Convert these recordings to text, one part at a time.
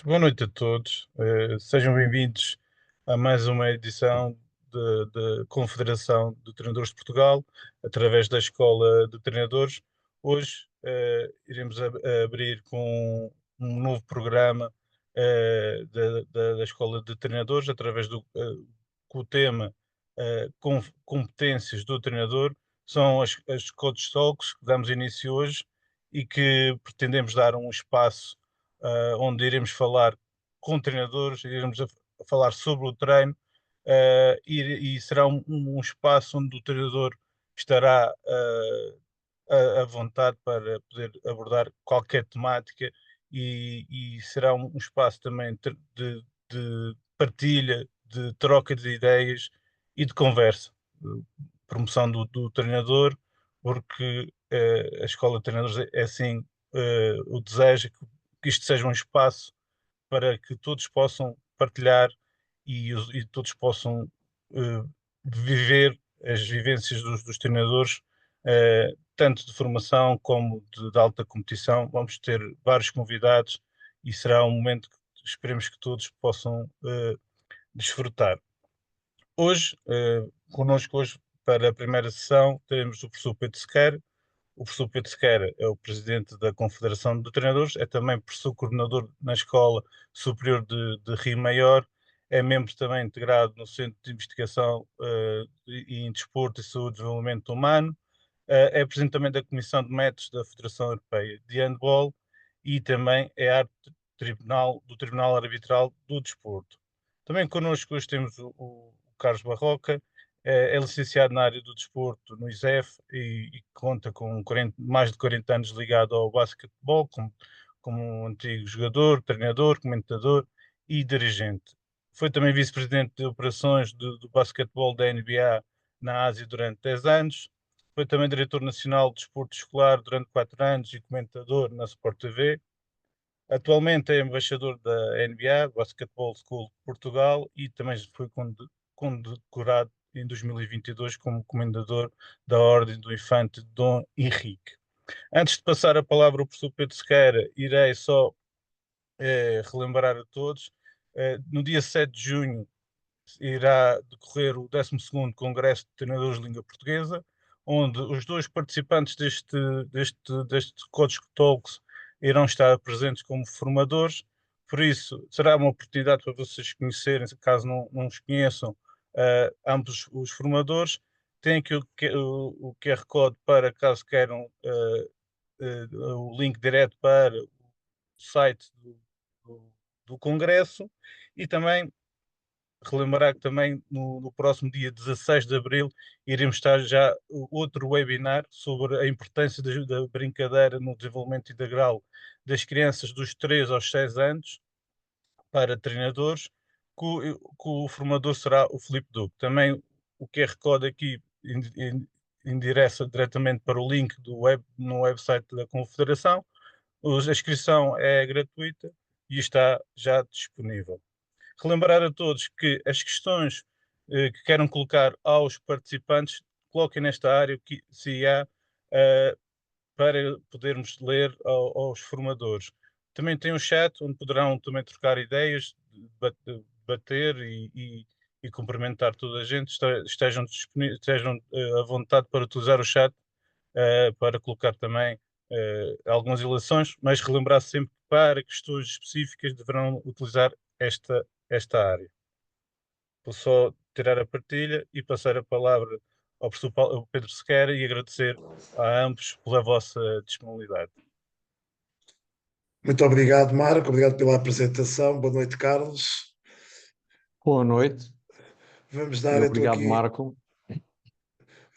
Boa noite a todos. Sejam bem-vindos a mais uma edição da Confederação de Treinadores de Portugal, através da Escola de Treinadores. Hoje iremos abrir com um novo programa da Escola de Treinadores, através com o tema Competências do Treinador. São as Coach Talks que damos início hoje e que pretendemos dar um espaço onde iremos falar com treinadores, iremos a falar sobre o treino, e será um espaço onde o treinador estará à vontade para poder abordar qualquer temática e será um espaço também de partilha, de troca de ideias e de conversa, promoção do treinador, porque a escola de treinadores é assim o desejo que isto seja um espaço para que todos possam partilhar e todos possam eh, viver as vivências dos treinadores, tanto de formação como de alta competição. Vamos ter vários convidados e será um momento que esperemos que todos possam desfrutar. Hoje, connosco hoje, para a primeira sessão, teremos o professor Pedro Sequeira. O professor Pedro Sequeira é o presidente da Confederação de Treinadores, é também professor coordenador na Escola Superior de Rio Maior, é membro também integrado no Centro de Investigação em Desporto e Saúde e Desenvolvimento Humano, é presidente também da Comissão de Métodos da Federação Europeia de Handball e também é árbitro do Tribunal Arbitral do Desporto. Também connosco hoje temos o Carlos Barroca, é licenciado na área do desporto no ISEF e conta com mais de 40 anos ligado ao basquetebol, como um antigo jogador, treinador, comentador e dirigente. Foi também vice-presidente de operações do basquetebol da NBA na Ásia durante 10 anos. Foi também diretor nacional de desporto escolar durante 4 anos e comentador na Sport TV. Atualmente é embaixador da NBA, Basketball School de Portugal, e também foi condecorado em 2022 como comendador da Ordem do Infante Dom Henrique. Antes de passar a palavra ao professor Pedro Sequeira, irei só relembrar a todos, no dia 7 de junho irá decorrer o 12º Congresso de Treinadores de Língua Portuguesa, onde os dois participantes deste Coach Talks irão estar presentes como formadores. Por isso, será uma oportunidade para vocês conhecerem, caso não os conheçam, ambos os formadores. Tem aqui o QR Code para caso queiram o link direto para o site do, do Congresso e também relembrar que também no próximo dia 16 de abril iremos estar já outro webinar sobre a importância da brincadeira no desenvolvimento integral das crianças dos 3 aos 6 anos para treinadores, que o formador será o Filipe Duque. Também o QR Code aqui endereça diretamente para o link no website da Confederação. A inscrição é gratuita e está já disponível. Relembrar a todos que as questões que queiram colocar aos participantes, coloquem nesta área que se há para podermos ler aos formadores. Também tem um chat onde poderão também trocar ideias, debater e cumprimentar toda a gente. Estejam à vontade para utilizar o chat para colocar também algumas ilações, mas relembrar sempre que para questões específicas deverão utilizar esta área. Vou só tirar a partilha e passar a palavra ao professor Pedro Sequeira e agradecer a ambos pela vossa disponibilidade. Muito obrigado, Marco. Obrigado pela apresentação. Boa noite, Carlos. Boa noite Vamos e dar então obrigado, aqui, Marco.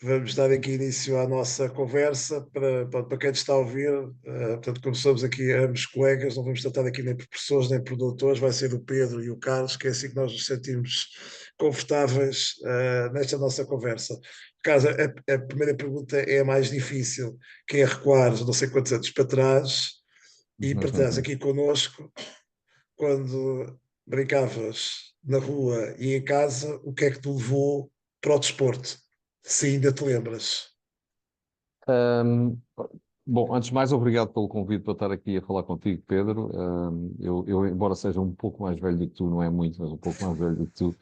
vamos dar aqui início à nossa conversa para quem está a ouvir. Portanto, como somos aqui ambos colegas, não vamos tratar aqui nem por professores nem por doutores, vai ser o Pedro e o Carlos, que é assim que nós nos sentimos confortáveis nesta nossa conversa. Carlos, a primeira pergunta é a mais difícil, que é recuar não sei quantos anos para trás e para trás aqui connosco. Quando brincavas na rua e em casa, o que é que te levou para o desporto? Se ainda te lembras. Ahm, Bom, antes de mais, obrigado pelo convite para estar aqui a falar contigo, Pedro. Embora seja um pouco mais velho do que tu, não é muito, mas um pouco mais velho do que tu,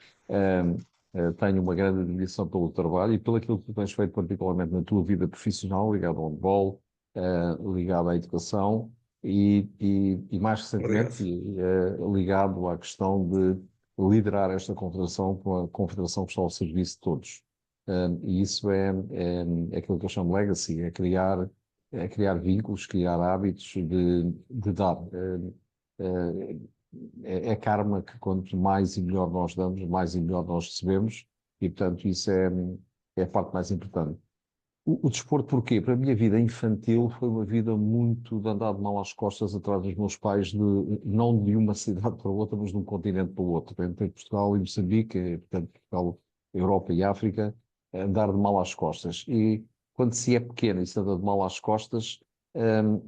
tenho uma grande admiração pelo trabalho e pelo aquilo que tu tens feito, particularmente na tua vida profissional, ligado ao handball, ligado à educação e mais recentemente, Obrigado. ligado à questão de liderar esta confederação, com a confederação que está ao serviço de todos. E isso é aquilo que eu chamo legacy, é criar vínculos, criar hábitos de dar. É karma que quanto mais e melhor nós damos, mais e melhor nós recebemos, e portanto isso é a parte mais importante. O desporto, porquê? Para a minha vida infantil foi uma vida muito de andar de mal às costas atrás dos meus pais, não de uma cidade para outra, mas de um continente para o outro. Entre Portugal e Moçambique, portanto, Portugal, Europa e África, andar de mal às costas. E quando se é pequeno e se anda de mal às costas,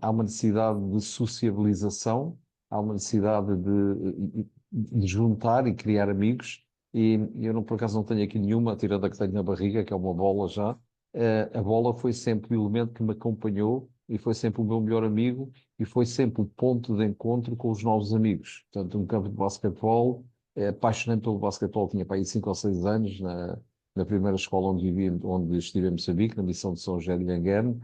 há uma necessidade de sociabilização, há uma necessidade de juntar e criar amigos. E eu, não, por acaso, não tenho aqui nenhuma, tirando a que tenho na barriga, que é uma bola já. A bola foi sempre o elemento que me acompanhou e foi sempre o meu melhor amigo e foi sempre o ponto de encontro com os novos amigos. Portanto, um campo de basquetebol, apaixonei-me pelo basquetebol, tinha para aí 5 ou 6 anos, na primeira escola onde vivi, onde estive em Moçambique, na missão de São José de Lhanguerne,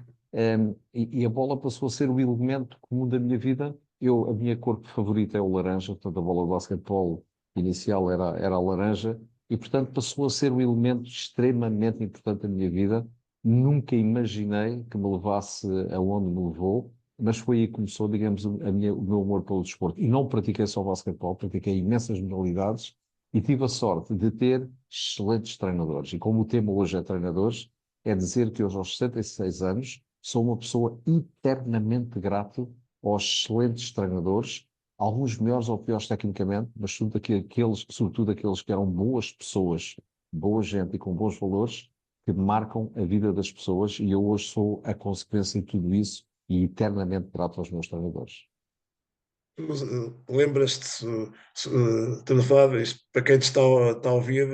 e a bola passou a ser o elemento comum da minha vida. A minha cor favorita é o laranja, portanto, a bola de basquetebol inicial era a laranja, e portanto passou a ser um elemento extremamente importante da minha vida. Nunca imaginei que me levasse aonde me levou, mas foi aí que começou, digamos, o meu amor pelo desporto. E não pratiquei só basquetebol, pratiquei imensas modalidades e tive a sorte de ter excelentes treinadores. E como o tema hoje é treinadores, é dizer que hoje, aos 66 anos, sou uma pessoa eternamente grato aos excelentes treinadores, alguns melhores ou piores tecnicamente, mas sobretudo aqueles que eram boas pessoas, boa gente e com bons valores, que marcam a vida das pessoas, e eu hoje sou a consequência de tudo isso e eternamente grato aos meus treinadores. Lembras-te, estamos a falar, isto, para quem te está a ouvir,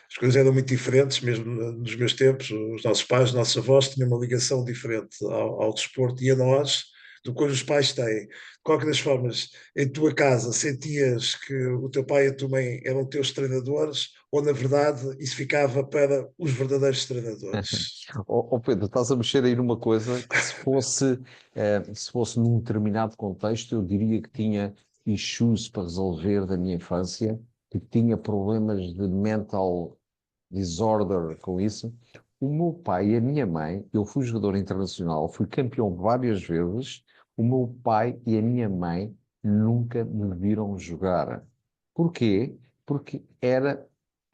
as coisas eram muito diferentes, mesmo nos meus tempos. Os nossos pais, os nossos avós tinham uma ligação diferente ao desporto e a nós do que hoje os pais têm. De qualquer das formas, em tua casa, sentias que o teu pai e a tua mãe eram teus treinadores, ou na verdade isso ficava para os verdadeiros treinadores? Pedro, estás a mexer aí numa coisa que se fosse num determinado contexto, eu diria que tinha issues para resolver da minha infância, que tinha problemas de mental disorder com isso. O meu pai e a minha mãe, eu fui jogador internacional, fui campeão várias vezes. O meu pai e a minha mãe nunca me viram jogar. Porquê? Porque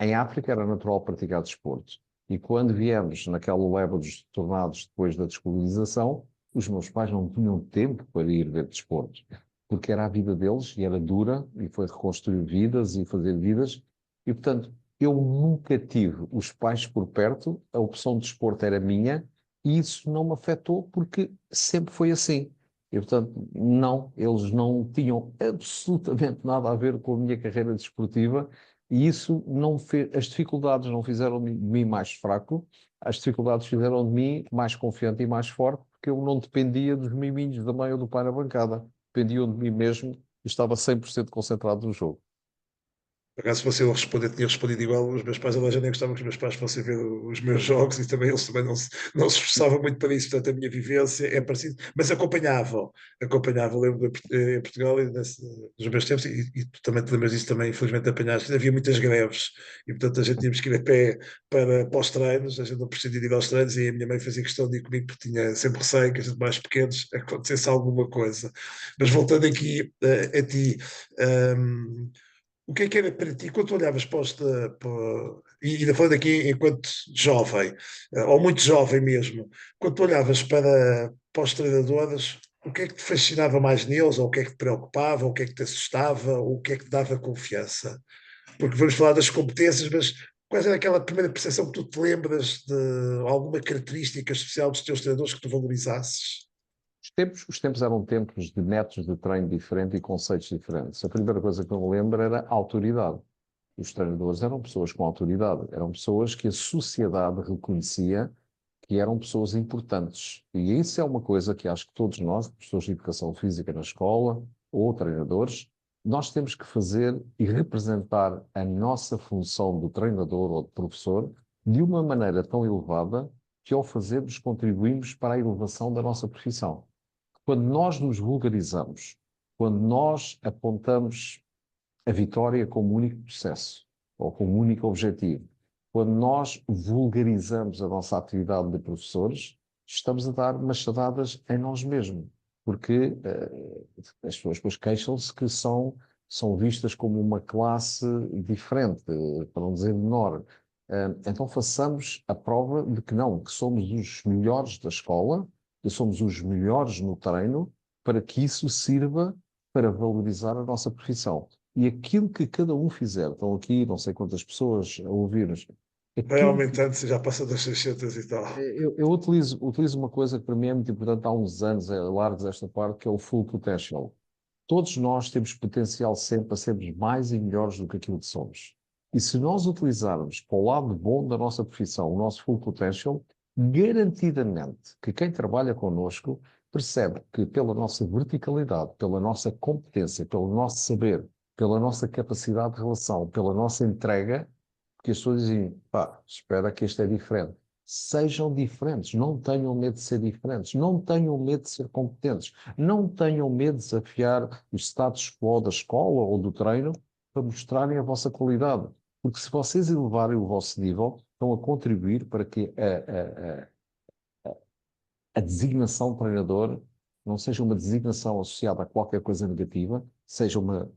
em África era natural praticar desporto. E quando viemos naquela leva dos tornados depois da descolonização, os meus pais não tinham tempo para ir ver desporto, porque era a vida deles e era dura, e foi reconstruir vidas e fazer vidas. E, portanto, eu nunca tive os pais por perto, a opção de desporto era minha, e isso não me afetou porque sempre foi assim. E, portanto, não, eles não tinham absolutamente nada a ver com a minha carreira desportiva, e isso não fez, as dificuldades não fizeram de mim mais fraco, as dificuldades fizeram de mim mais confiante e mais forte, porque eu não dependia dos miminhos da mãe ou do pai na bancada, dependiam de mim mesmo e estava 100% concentrado no jogo. Por acaso, se fosse eu a responder, tinha respondido igual. Os meus pais, a já nem gostavam que os meus pais fossem ver os meus jogos, e também eles também não se esforçavam muito para isso. Portanto, a minha vivência é parecida, mas acompanhavam. Lembro em Portugal nos meus tempos, e tu também te lembras disso também, infelizmente apanhaste. Havia muitas greves e, portanto, a gente tínhamos que ir a pé para os treinos. A gente não prescindia de ir aos treinos, e a minha mãe fazia questão de ir comigo porque tinha sempre receio que a gente mais pequenos acontecesse alguma coisa. Mas voltando aqui a ti. Um, o que era para ti, quando tu olhavas e ainda falando aqui enquanto jovem, ou muito jovem mesmo, quando tu olhavas para os treinadores, o que é que te fascinava mais neles, ou o que é que te preocupava, ou o que é que te assustava, ou o que é que te dava confiança? Porque vamos falar das competências, mas qual era aquela primeira percepção que tu te lembras de alguma característica especial dos teus treinadores que tu valorizasses? Os tempos eram tempos de métodos de treino diferente e conceitos diferentes. A primeira coisa que eu me lembro era a autoridade. Os treinadores eram pessoas com autoridade, eram pessoas que a sociedade reconhecia que eram pessoas importantes. E isso é uma coisa que acho que todos nós, professores de educação física na escola ou treinadores, nós temos que fazer e representar a nossa função de treinador ou de professor de uma maneira tão elevada que, ao fazermos, contribuímos para a elevação da nossa profissão. Quando nós nos vulgarizamos, quando nós apontamos a vitória como único processo ou como único objetivo, quando nós vulgarizamos a nossa atividade de professores, estamos a dar machadadas em nós mesmos, porque as pessoas depois queixam-se que são vistas como uma classe diferente, para não dizer menor. Então façamos a prova de que não, que somos os melhores da escola, que somos os melhores no treino, para que isso sirva para valorizar a nossa profissão. E aquilo que cada um fizer, estão aqui não sei quantas pessoas a ouvir-nos, Vai aquilo aumentando, se já passa das 600 e tal. eu utilizo uma coisa que para mim é muito importante há uns anos, largos esta parte, que é o full potential. Todos nós temos potencial sempre a sermos mais e melhores do que aquilo que somos. E se nós utilizarmos para o lado bom da nossa profissão o nosso full potential, garantidamente que quem trabalha connosco percebe que pela nossa verticalidade, pela nossa competência, pelo nosso saber, pela nossa capacidade de relação, pela nossa entrega, porque as pessoas dizem, pá, espera que este é diferente. Sejam diferentes, não tenham medo de ser diferentes, não tenham medo de ser competentes, não tenham medo de desafiar o status quo da escola ou do treino para mostrarem a vossa qualidade. Porque se vocês elevarem o vosso nível, estão a contribuir para que a designação de treinador não seja uma designação associada a qualquer coisa negativa, seja uma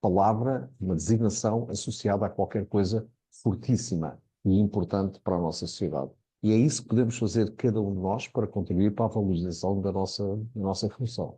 palavra, uma designação associada a qualquer coisa fortíssima e importante para a nossa sociedade. E é isso que podemos fazer cada um de nós para contribuir para a valorização da nossa função.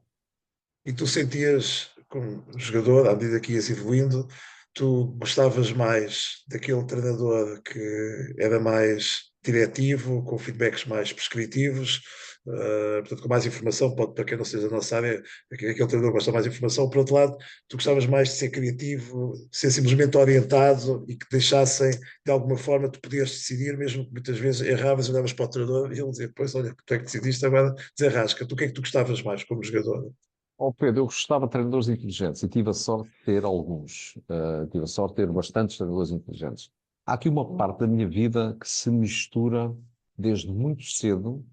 E tu sentias, como jogador, à medida que ias evoluindo, tu gostavas mais daquele treinador que era mais diretivo, com feedbacks mais prescritivos, portanto, com mais informação, pode, para quem não seja da nossa área, aquele treinador gosta mais de informação. Por outro lado, tu gostavas mais de ser criativo, ser simplesmente orientado e que deixassem, de alguma forma, tu podias decidir, mesmo que muitas vezes erravas, olhavas para o treinador e ele dizia, pois, olha, tu é que decidiste, agora desarrasca. Tu o que é que tu gostavas mais como jogador? Oh Pedro, eu gostava de treinadores inteligentes e tive a sorte de ter alguns. Tive a sorte de ter bastantes treinadores inteligentes. Há aqui uma parte da minha vida que se mistura desde muito cedo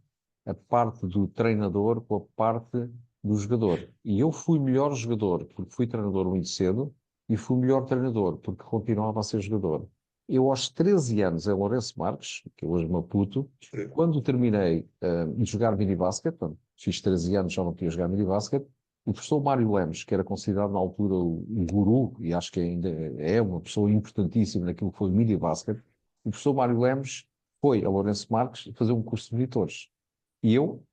a parte do treinador com a parte do jogador. E eu fui melhor jogador porque fui treinador muito cedo e fui melhor treinador porque continuava a ser jogador. Eu, aos 13 anos, em Lourenço Marques, que é hoje Maputo, quando terminei de jogar mini-basket, fiz 13 anos, já não podia jogar mini-basket, o professor Mário Lemos, que era considerado na altura o guru, e acho que ainda é uma pessoa importantíssima naquilo que foi o mini-basket, o professor Mário Lemos foi a Lourenço Marques fazer um curso de monitores. E eu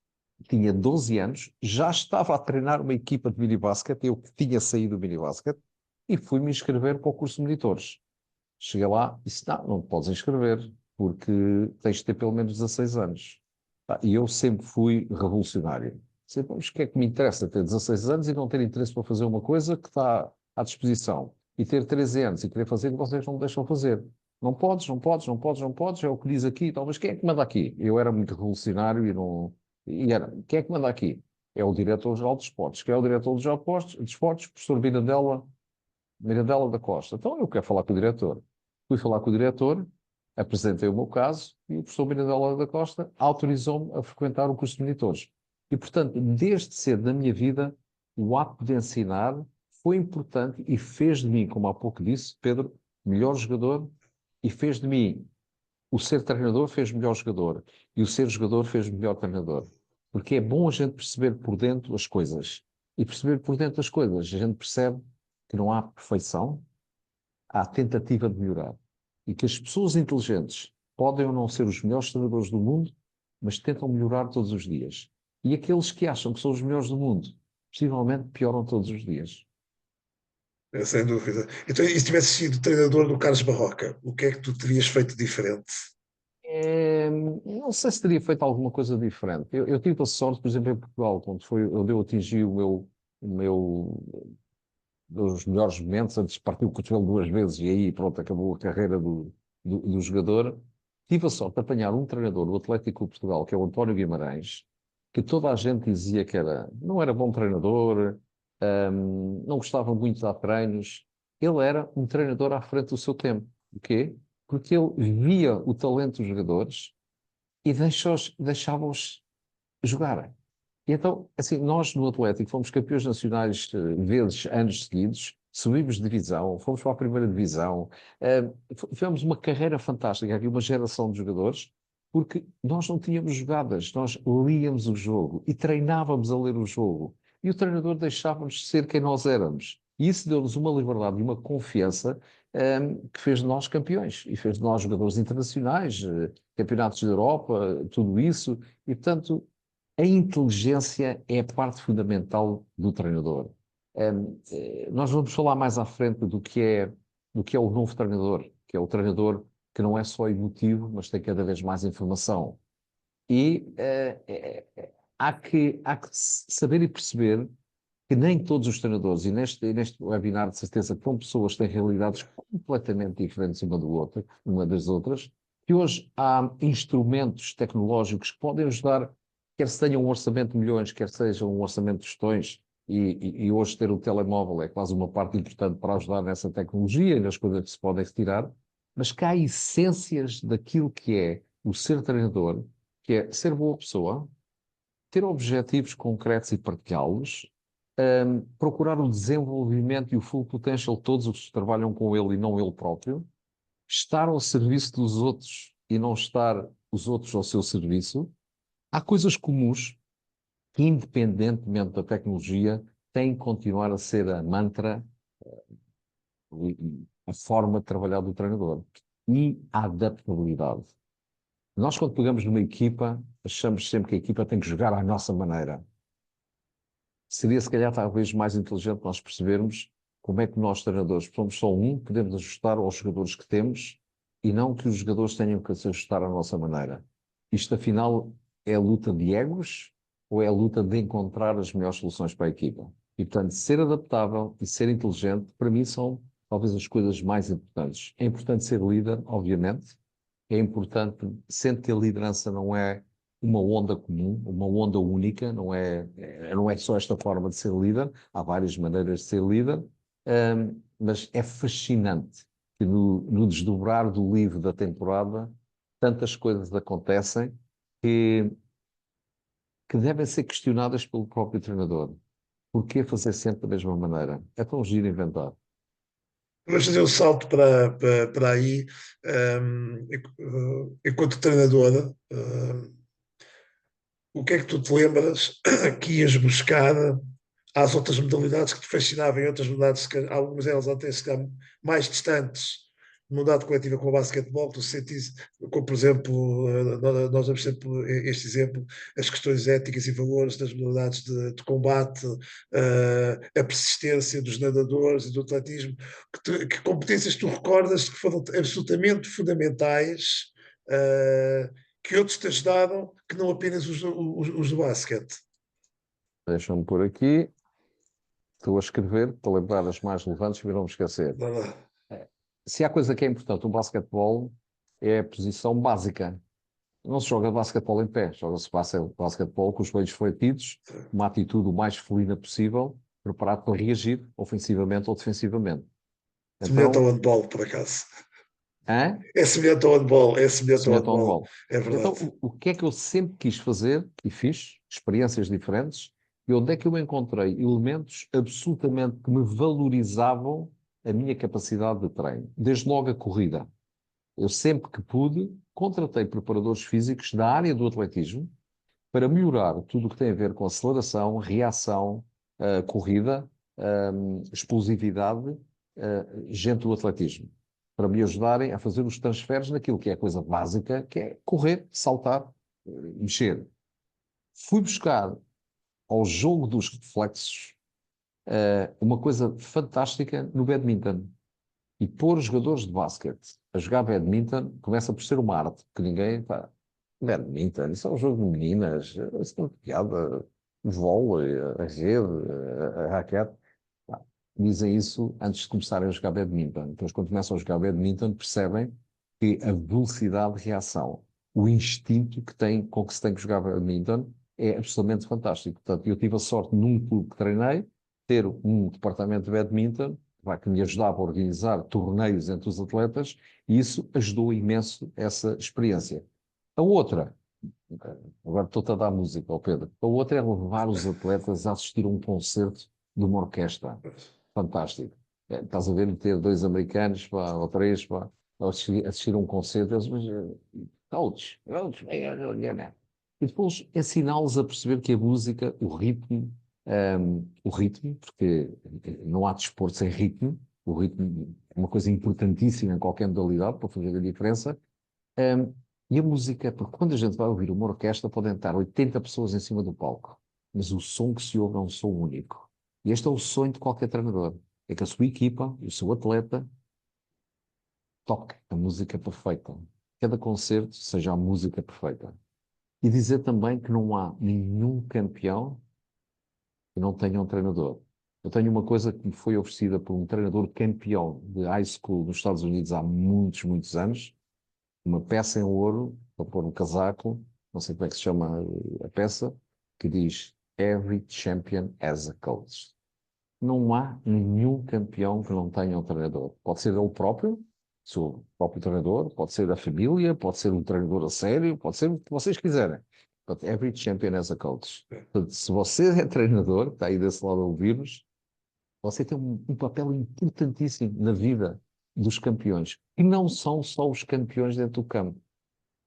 tinha 12 anos, já estava a treinar uma equipa de mini-basket, eu que tinha saído do mini-basket, e fui-me inscrever para o curso de monitores. Cheguei lá e disse, não te podes inscrever, porque tens de ter pelo menos 16 anos. E eu sempre fui revolucionário. Sempre, mas o que é que me interessa ter 16 anos e não ter interesse para fazer uma coisa que está à disposição? E ter 13 anos e querer fazer o que vocês não me deixam fazer. Não podes, não podes, não podes, não podes, é o que diz aqui. Então, mas quem é que manda aqui? Eu era muito revolucionário e não... E era, quem é que manda aqui? É o diretor-geral dos esportes. Quem é o diretor-geral dos esportes? Professor Mirandela da Costa. Então eu quero falar com o diretor. Fui falar com o diretor, apresentei o meu caso e o professor Mirandela da Costa autorizou-me a frequentar o curso de monitores. E, portanto, desde cedo na minha vida, o ato de ensinar foi importante e fez de mim, como há pouco disse, Pedro, melhor jogador e fez de mim, o ser treinador fez melhor jogador e o ser jogador fez melhor treinador. Porque é bom a gente perceber por dentro as coisas. E perceber por dentro as coisas, a gente percebe que não há perfeição, há tentativa de melhorar. E que as pessoas inteligentes podem ou não ser os melhores treinadores do mundo, mas tentam melhorar todos os dias. E aqueles que acham que são os melhores do mundo, possivelmente pioram todos os dias. Sem dúvida. Então, e se tivesse sido treinador do Carlos Barroca, o que é que tu terias feito diferente? Não sei se teria feito alguma coisa diferente. Eu tive a sorte, por exemplo, em Portugal, quando foi onde eu atingi o meu dos melhores momentos, antes partiu o cotovelo duas vezes e aí, pronto, acabou a carreira do jogador. tive a sorte de apanhar um treinador do Atlético de Portugal, que é o António Guimarães, que toda a gente dizia que não era bom treinador, não gostava muito de dar treinos. Ele era um treinador à frente do seu tempo. O quê? Porque ele via o talento dos jogadores e deixava-os jogarem. E então, assim, nós no Atlético fomos campeões nacionais anos seguidos, subimos de divisão, fomos para a primeira divisão, tivemos uma carreira fantástica, aqui uma geração de jogadores, porque nós não tínhamos jogadas, nós líamos o jogo e treinávamos a ler o jogo. E o treinador deixava-nos ser quem nós éramos. E isso deu-nos uma liberdade e uma confiança, que fez de nós campeões e fez de nós jogadores internacionais, campeonatos da Europa, tudo isso. E, portanto, a inteligência é a parte fundamental do treinador. Nós vamos falar mais à frente do que é o novo treinador, que é o treinador que não é só emotivo, mas tem cada vez mais informação. E há que saber e perceber que nem todos os treinadores, e neste webinar de certeza que são pessoas que têm realidades completamente diferentes uma das outras, que hoje há instrumentos tecnológicos que podem ajudar, quer se tenham um orçamento de milhões, quer seja um orçamento de tostões, e hoje ter o telemóvel é quase uma parte importante para ajudar nessa tecnologia e nas coisas que se podem retirar, mas que há essências daquilo que é o ser treinador, que é ser boa pessoa, ter objetivos concretos e partilhá-los, procurar o desenvolvimento e o full potential de todos os que trabalham com ele e não ele próprio, estar ao serviço dos outros e não estar os outros ao seu serviço. Há coisas comuns que, independentemente da tecnologia, têm que continuar a ser a mantra, a forma de trabalhar do treinador. E a adaptabilidade. Nós, quando pegamos numa equipa, achamos sempre que a equipa tem que jogar à nossa maneira. Seria, se calhar, talvez mais inteligente nós percebermos como é que nós, treinadores, somos só podemos ajustar aos jogadores que temos e não que os jogadores tenham que se ajustar à nossa maneira. Isto, afinal, é a luta de egos ou é a luta de encontrar as melhores soluções para a equipa? E, portanto, ser adaptável e ser inteligente, para mim, são talvez as coisas mais importantes. É importante ser líder, obviamente. É importante, sendo que a liderança não é uma onda comum, uma onda única, não é só esta forma de ser líder, há várias maneiras de ser líder, mas é fascinante que no desdobrar do livro da temporada tantas coisas acontecem que devem ser questionadas pelo próprio treinador. Porquê fazer sempre da mesma maneira? É tão giro inventar. Vamos fazer um salto para aí, enquanto treinadora. O que é que tu te lembras que ias buscar às outras modalidades que te fascinavam, em outras modalidades, que algumas delas até se calhar mais distantes, modalidade coletiva como o basquetebol, tu sentes, como por exemplo, nós damos sempre este exemplo, as questões éticas e valores das modalidades de combate, a persistência dos nadadores e do atletismo, que competências tu recordas que foram absolutamente fundamentais, que outros te ajudaram, que não apenas os do basquete. Deixa-me por aqui. Estou a escrever para lembrar as mais relevantes e não me esquecer. Vai lá. Se há coisa que é importante no basquetebol é a posição básica. Não se joga basquetebol em pé, joga-se basquetebol com os joelhos fletidos, uma atitude o mais felina possível, preparado para reagir ofensivamente ou defensivamente. Semelhante ao Então, handball, por acaso. hã? É semelhante ao handball, é semelhante ao Semelhante ao handball. handball. É Então, verdade. o que é que eu sempre quis fazer e fiz, experiências diferentes, e onde é que eu encontrei elementos absolutamente que me valorizavam a minha capacidade de treino? Desde logo a corrida. Eu sempre que pude, contratei preparadores físicos da área do atletismo para melhorar tudo o que tem a ver com aceleração, reação, corrida, explosividade, gente do atletismo, para me ajudarem a fazer os transferes naquilo que é a coisa básica, que é correr, saltar, mexer. Fui buscar ao jogo dos reflexos uma coisa fantástica no badminton. E pôr os jogadores de basquete a jogar badminton começa por ser uma arte, que ninguém. Pá, badminton, isso é um jogo de meninas, isso não é piada. Vôlei, a rede, a raquete. Pá, dizem isso antes de começarem a jogar badminton. Depois, quando começam a jogar badminton, percebem que a velocidade de reação, o instinto que tem, com que se tem que jogar badminton, é absolutamente fantástico. Portanto, eu tive a sorte, num clube que treinei, ter um departamento de badminton que me ajudava a organizar torneios entre os atletas, e isso ajudou imenso essa experiência. A outra, agora estou-te a dar música ao Pedro, a outra é levar os atletas a assistir a um concerto de uma orquestra. Fantástico. Estás a ver ter dois americanos, pá, ou três, pá, assistir a um concerto, eles, mas, todos, e depois ensiná-los a perceber que a música, o ritmo, porque não há desporto sem ritmo, o ritmo é uma coisa importantíssima em qualquer modalidade para fazer a diferença, e a música, porque quando a gente vai ouvir uma orquestra, podem estar 80 pessoas em cima do palco, mas o som que se ouve é um som único. E este é o sonho de qualquer treinador, é que a sua equipa, o seu atleta, toque a música perfeita. Cada concerto seja a música perfeita. E dizer também que não há nenhum campeão que não tenha um treinador. Eu tenho uma coisa que me foi oferecida por um treinador campeão de high school nos Estados Unidos há muitos, muitos anos, uma peça em ouro, para pôr um casaco, não sei como é que se chama a peça, que diz Every champion has a coach. Não há nenhum campeão que não tenha um treinador. Pode ser ele próprio, seu próprio treinador, pode ser a família, pode ser um treinador a sério, pode ser o que vocês quiserem. But every champion has a coach. Portanto, se você é treinador, está aí desse lado a ouvir-nos, você tem um papel importantíssimo na vida dos campeões. E não são só os campeões dentro do campo.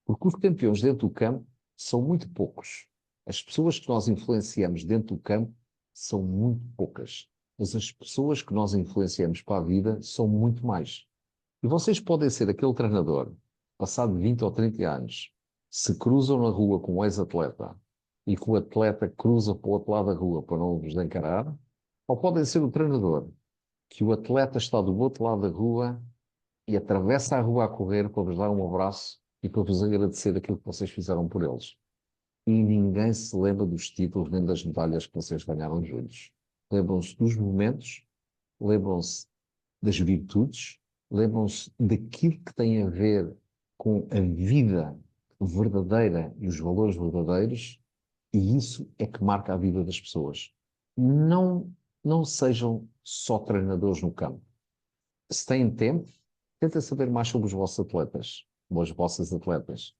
Porque os campeões dentro do campo são muito poucos. As pessoas que nós influenciamos dentro do campo são muito poucas. Mas as pessoas que nós influenciamos para a vida são muito mais. E vocês podem ser aquele treinador, passado 20 ou 30 anos, se cruzam na rua com um ex-atleta e que o atleta cruza para o outro lado da rua para não vos encarar, ou podem ser o treinador, que o atleta está do outro lado da rua e atravessa a rua a correr para vos dar um abraço e para vos agradecer aquilo que vocês fizeram por eles. E ninguém se lembra dos títulos nem das medalhas que vocês ganharam juntos. Lembram-se dos momentos, lembram-se das virtudes, lembram-se daquilo que tem a ver com a vida verdadeira e os valores verdadeiros, e isso é que marca a vida das pessoas. Não, não sejam só treinadores no campo. Se têm tempo, tentem saber mais sobre os vossos atletas, ou as vossas atletas.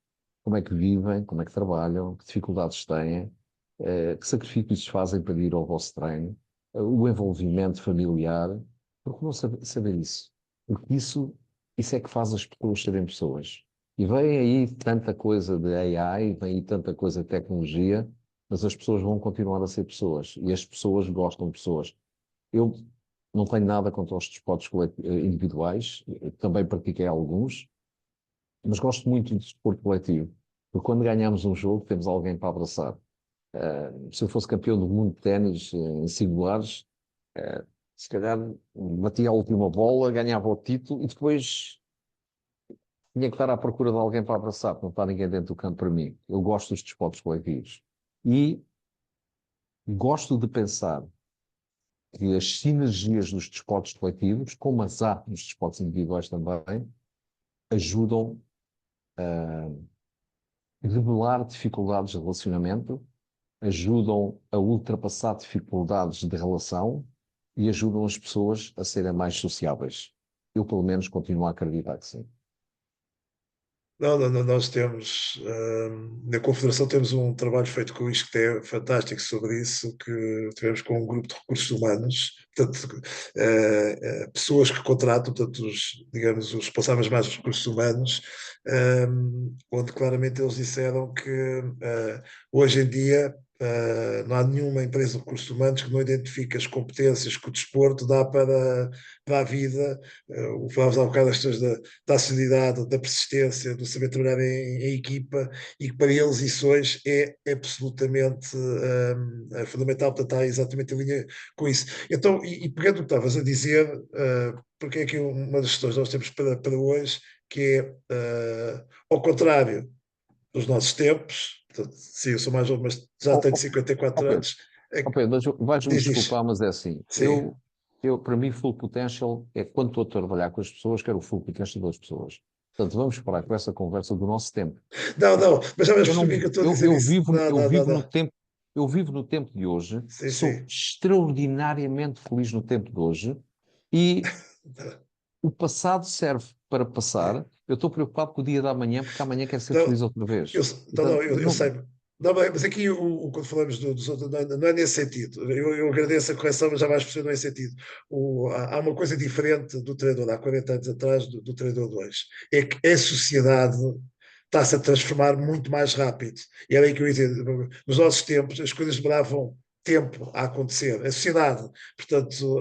Como é que vivem, como é que trabalham, que dificuldades têm, que sacrifícios fazem para ir ao vosso treino, o envolvimento familiar. Porque não saber isso? Porque isso é que faz as pessoas serem pessoas. E vem aí tanta coisa de AI, vem aí tanta coisa de tecnologia, mas as pessoas vão continuar a ser pessoas. E as pessoas gostam de pessoas. Eu não tenho nada contra os desportos individuais, eu também pratiquei alguns, mas gosto muito do desporto coletivo, porque quando ganhamos um jogo temos alguém para abraçar. Se eu fosse campeão do mundo de ténis em singulares, se calhar batia a última bola, ganhava o título e depois tinha que estar à procura de alguém para abraçar, porque não está ninguém dentro do campo para mim. Eu gosto dos desportos coletivos. E gosto de pensar que as sinergias dos desportos coletivos, como as há nos desportos individuais também, ajudam a revelar dificuldades de relacionamento, ajudam a ultrapassar dificuldades de relação e ajudam as pessoas a serem mais sociáveis. Eu, pelo menos, continuo a acreditar que sim. Não, não, não, nós temos, na Confederação temos um trabalho feito com isto que é fantástico sobre isso, que tivemos com um grupo de recursos humanos, portanto, pessoas que contratam, portanto, digamos, os responsáveis mais dos recursos humanos, onde claramente eles disseram que hoje em dia não há nenhuma empresa de recursos humanos que não identifique as competências que o desporto dá para a vida. Falámos há bocado da assiduidade, da persistência, do saber trabalhar em equipa, e que para eles isso hoje é absolutamente fundamental, portanto está exatamente em linha com isso. Então, e pegando o que estavas a dizer, porque é que uma das questões que nós temos para hoje, que é, ao contrário dos nossos tempos, portanto, sim, eu sou mais novo, mas já Oh, tenho oh, 54 oh, Pedro, anos, é oh, que, Pedro, mas vais-me diz, desculpar, mas é assim. sim, Para mim, full potential é quando estou a trabalhar com as pessoas, quero o full potential das pessoas. Portanto, vamos parar com essa conversa do nosso tempo. Não, mas já vais Eu, não, perceber o que é que eu estou a dizer eu isso. vivo, eu vivo no Não. tempo, eu vivo no tempo de hoje, Sim, sou sim. extraordinariamente feliz no tempo de hoje e o passado serve para passar. Eu estou preocupado com o dia da manhã, porque amanhã quero ser Não, feliz outra vez. não, Portanto, eu sei. Não, mas aqui, quando falamos dos outros, não é nesse sentido. Eu agradeço a correção, mas já vais perceber, não é esse sentido. Há uma coisa diferente do treinador há 40 anos atrás do treinador de hoje. É que a sociedade está-se a transformar muito mais rápido. E era aí que eu ia dizer, nos nossos tempos, as coisas demoravam tempo a acontecer. A sociedade, portanto,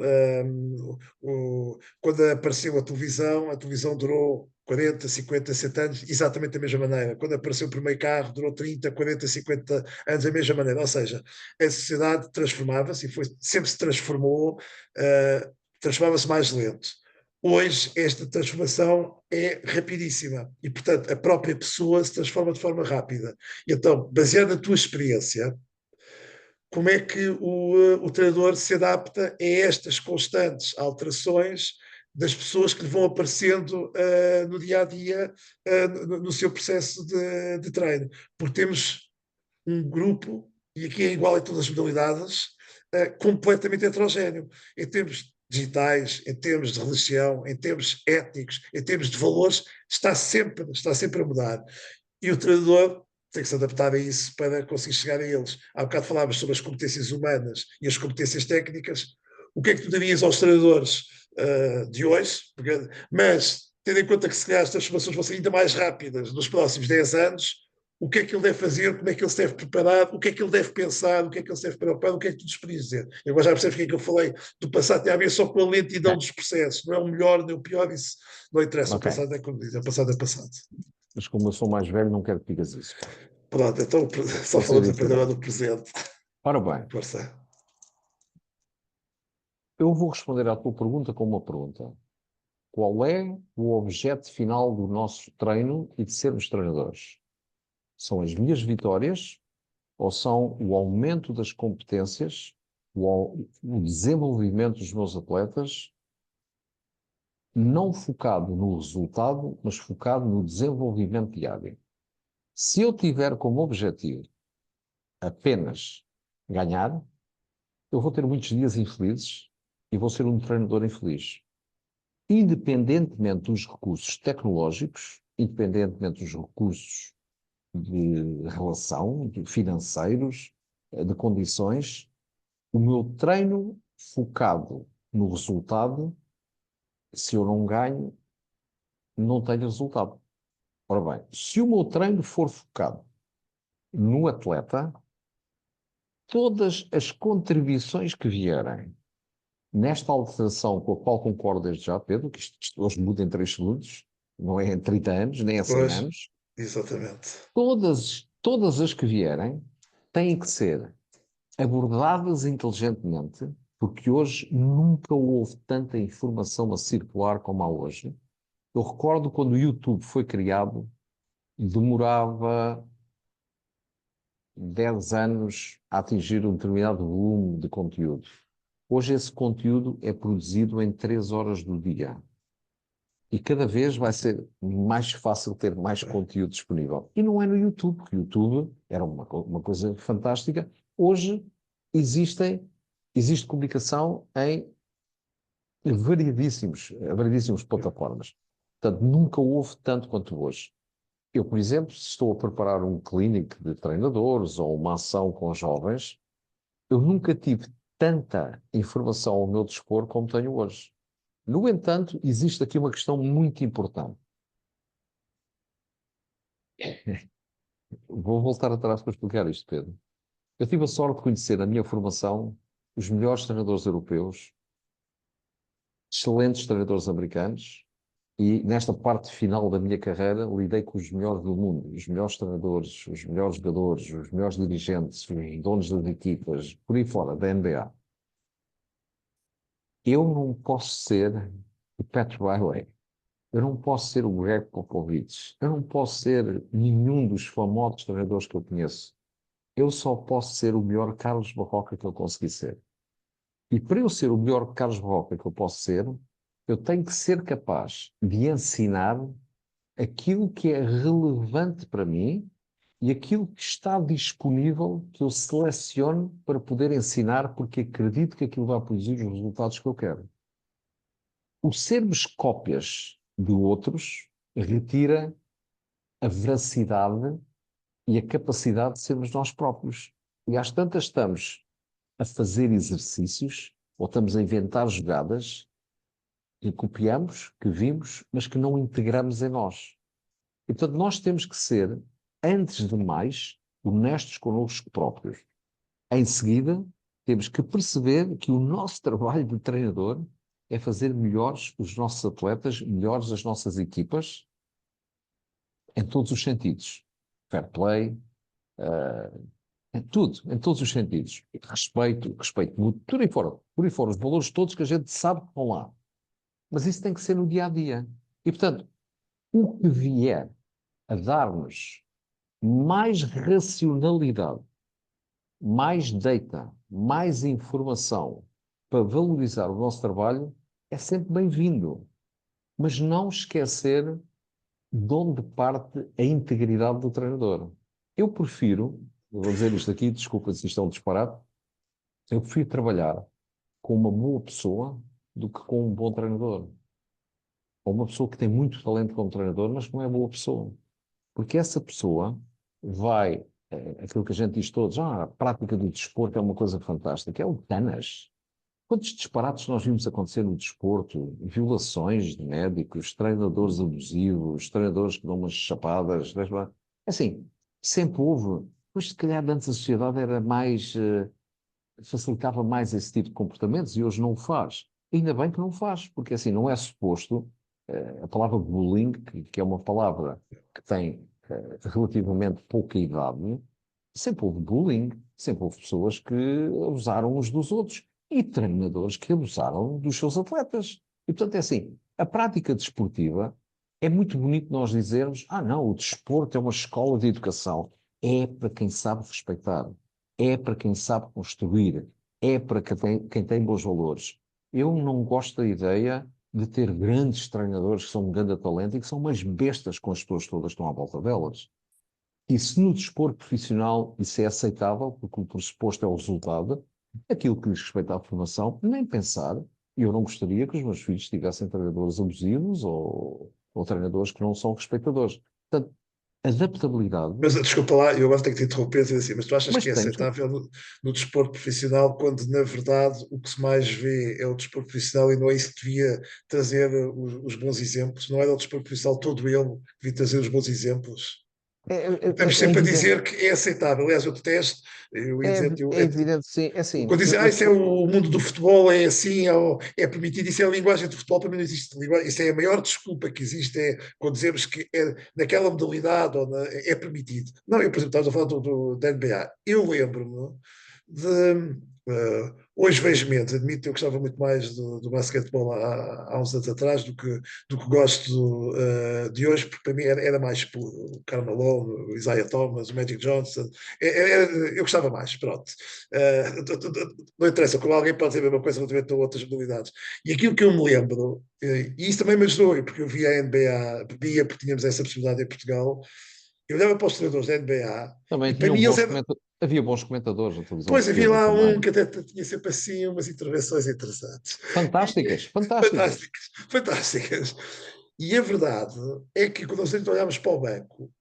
quando apareceu a televisão durou 40, 50, 60 anos, exatamente da mesma maneira. Quando apareceu o primeiro carro, durou 30, 40, 50 anos da mesma maneira. Ou seja, a sociedade transformava-se e sempre se transformou, transformava-se mais lento. Hoje, esta transformação é rapidíssima e, portanto, a própria pessoa se transforma de forma rápida. E então, baseado na tua experiência, como é que o treinador se adapta a estas constantes alterações das pessoas que lhe vão aparecendo no dia a dia, no seu processo de treino? Porque temos um grupo, e aqui é igual em todas as modalidades, completamente heterogéneo, em termos digitais, em termos de religião, em termos étnicos, em termos de valores, está sempre a mudar. E o treinador tem que se adaptar a isso para conseguir chegar a eles. Há bocado falávamos sobre as competências humanas e as competências técnicas. O que é que tu dirias aos treinadores de hoje? Mas, tendo em conta que se calhar as transformações vão ser ainda mais rápidas nos próximos 10 anos, o que é que ele deve fazer, como é que ele se deve preparar, o que é que ele deve pensar, o que é que ele se deve preocupar, o que é que tu nos podias dizer? Eu agora já percebes o que é que eu falei do passado, tem a ver só com a lentidão dos processos, não é o melhor nem o pior, isso não interessa, o ok. passado é como diz, o passado é passado. Mas como eu sou mais velho, não quero que digas isso. Pronto, então só Vou ser falamos apenas diferente. do presente. Ora bem, Força. eu vou responder à tua pergunta com uma pergunta. Qual é o objeto final do nosso treino e de sermos treinadores? São as minhas vitórias ou são o aumento das competências, o desenvolvimento dos meus atletas, não focado no resultado, mas focado no desenvolvimento diário? Se eu tiver como objetivo apenas ganhar, eu vou ter muitos dias infelizes e vou ser um treinador infeliz. Independentemente dos recursos tecnológicos, independentemente dos recursos de relação, de financeiros, de condições, o meu treino focado no resultado, se eu não ganho, não tenho resultado. Ora bem, se o meu treino for focado no atleta, todas as contribuições que vierem nesta alteração com a qual concordo desde já, Pedro, que isto hoje muda em 3 segundos, não é em 30 anos, nem em 100 Pois, anos, exatamente. todas as que vierem têm que ser abordadas inteligentemente, porque hoje nunca houve tanta informação a circular como há hoje. Eu recordo quando o YouTube foi criado, demorava 10 anos a atingir um determinado volume de conteúdo. Hoje esse conteúdo é produzido em 3 horas do dia. E cada vez vai ser mais fácil ter mais conteúdo disponível. E não é no YouTube, porque o YouTube era uma coisa fantástica. Hoje existe comunicação em variedíssimas plataformas. Portanto, nunca houve tanto quanto hoje. Eu, por exemplo, se estou a preparar um clínico de treinadores ou uma ação com jovens, eu nunca tive tanta informação ao meu dispor como tenho hoje. No entanto, existe aqui uma questão muito importante. Vou voltar atrás para explicar isto, Pedro. Eu tive a sorte de conhecer na minha formação os melhores treinadores europeus, excelentes treinadores americanos, e nesta parte final da minha carreira lidei com os melhores do mundo, os melhores treinadores, os melhores jogadores, os melhores dirigentes, os donos das equipas, por aí fora, da NBA. Eu não posso ser o Pat Riley, eu não posso ser o Greg Popovich, eu não posso ser nenhum dos famosos treinadores que eu conheço. Eu só posso ser o melhor Carlos Barroca que eu consegui ser. E para eu ser o melhor Carlos Barroca que eu posso ser, eu tenho que ser capaz de ensinar aquilo que é relevante para mim e aquilo que está disponível que eu seleciono para poder ensinar, porque acredito que aquilo vai produzir os resultados que eu quero. O sermos cópias de outros retira a veracidade e a capacidade de sermos nós próprios. E às tantas estamos a fazer exercícios ou estamos a inventar jogadas que copiamos, que vimos, mas que não integramos em nós. E, portanto, nós temos que ser, antes de mais, honestos connosco próprios. Em seguida, temos que perceber que o nosso trabalho de treinador é fazer melhores os nossos atletas, melhores as nossas equipas, em todos os sentidos. Fair play, em tudo, em todos os sentidos. Respeito, respeito mútuo, por aí fora, os valores todos que a gente sabe que estão lá. Mas isso tem que ser no dia a dia. E, portanto, o que vier a dar-nos mais racionalidade, mais data, mais informação para valorizar o nosso trabalho é sempre bem-vindo. Mas não esquecer de onde parte a integridade do treinador. Eu prefiro, vou dizer isto aqui, desculpa se isto é um disparate, eu prefiro trabalhar com uma boa pessoa do que com um bom treinador. Ou uma pessoa que tem muito talento como treinador, mas que não é boa pessoa. Porque essa pessoa vai, aquilo que a gente diz todos, a prática do desporto é uma coisa fantástica, é o Tanas. Quantos disparates nós vimos acontecer no desporto? Violações de médicos, treinadores abusivos, treinadores que dão umas chapadas. Assim, sempre houve. Mas se calhar antes a sociedade era mais, facilitava mais esse tipo de comportamentos e hoje não o faz. Ainda bem que não faz, porque assim não é suposto, a palavra bullying, que é uma palavra que tem relativamente pouca idade, sempre houve bullying, sempre houve pessoas que abusaram uns dos outros e treinadores que abusaram dos seus atletas. E portanto é assim, a prática desportiva é muito bonito nós dizermos, não, o desporto é uma escola de educação. É para quem sabe respeitar, é para quem sabe construir, é para quem tem bons valores. Eu não gosto da ideia de ter grandes treinadores que são um grande talento e que são umas bestas com as pessoas todas que estão à volta delas. E se no desporto profissional isso é aceitável, porque o pressuposto é o resultado, aquilo que diz respeito à formação, nem pensar, eu não gostaria que os meus filhos tivessem treinadores abusivos ou treinadores que não são respeitadores. Portanto, adaptabilidade, Mas desculpa lá, eu agora tenho que te interromper e dizer assim, mas tu achas mas que é temos. aceitável no desporto profissional quando, na verdade, o que se mais vê é o desporto profissional e não é isso que devia trazer os bons exemplos? Não era o desporto profissional todo ele que devia trazer os bons exemplos? Estamos É sempre a evidente, dizer que é aceitável. Aliás, eu detesto, eu ia dizer, é evidente, sim, é assim, quando dizem, isso é o mundo do futebol, é assim, é permitido, isso é a linguagem do futebol, para mim não existe linguagem, isso é a maior desculpa que existe, é quando dizemos que naquela modalidade é permitido. Não, eu, por exemplo, estava a falar da NBA, eu lembro-me de. Hoje vejo menos, admito que eu gostava muito mais do basquetebol há uns anos atrás do que gosto de hoje, porque para mim era mais o Karl Malone, o Isaiah Thomas, o Magic Johnson, eu gostava mais, pronto. Não interessa, como alguém pode dizer a mesma coisa relativamente a outras modalidades. E aquilo que eu me lembro, e isso também me ajudou, porque eu via a NBA, via porque tínhamos essa possibilidade em Portugal, eu olhava para os treinadores da NBA também e para tinham mim eles bons eram. comentadores, havia bons comentadores na televisão Pois havia portuguesa lá um também. que até tinha sempre assim umas intervenções interessantes. E, Fantásticas, fantásticas. fantásticas, fantásticas. E a verdade é que quando nós olhamos para o banco,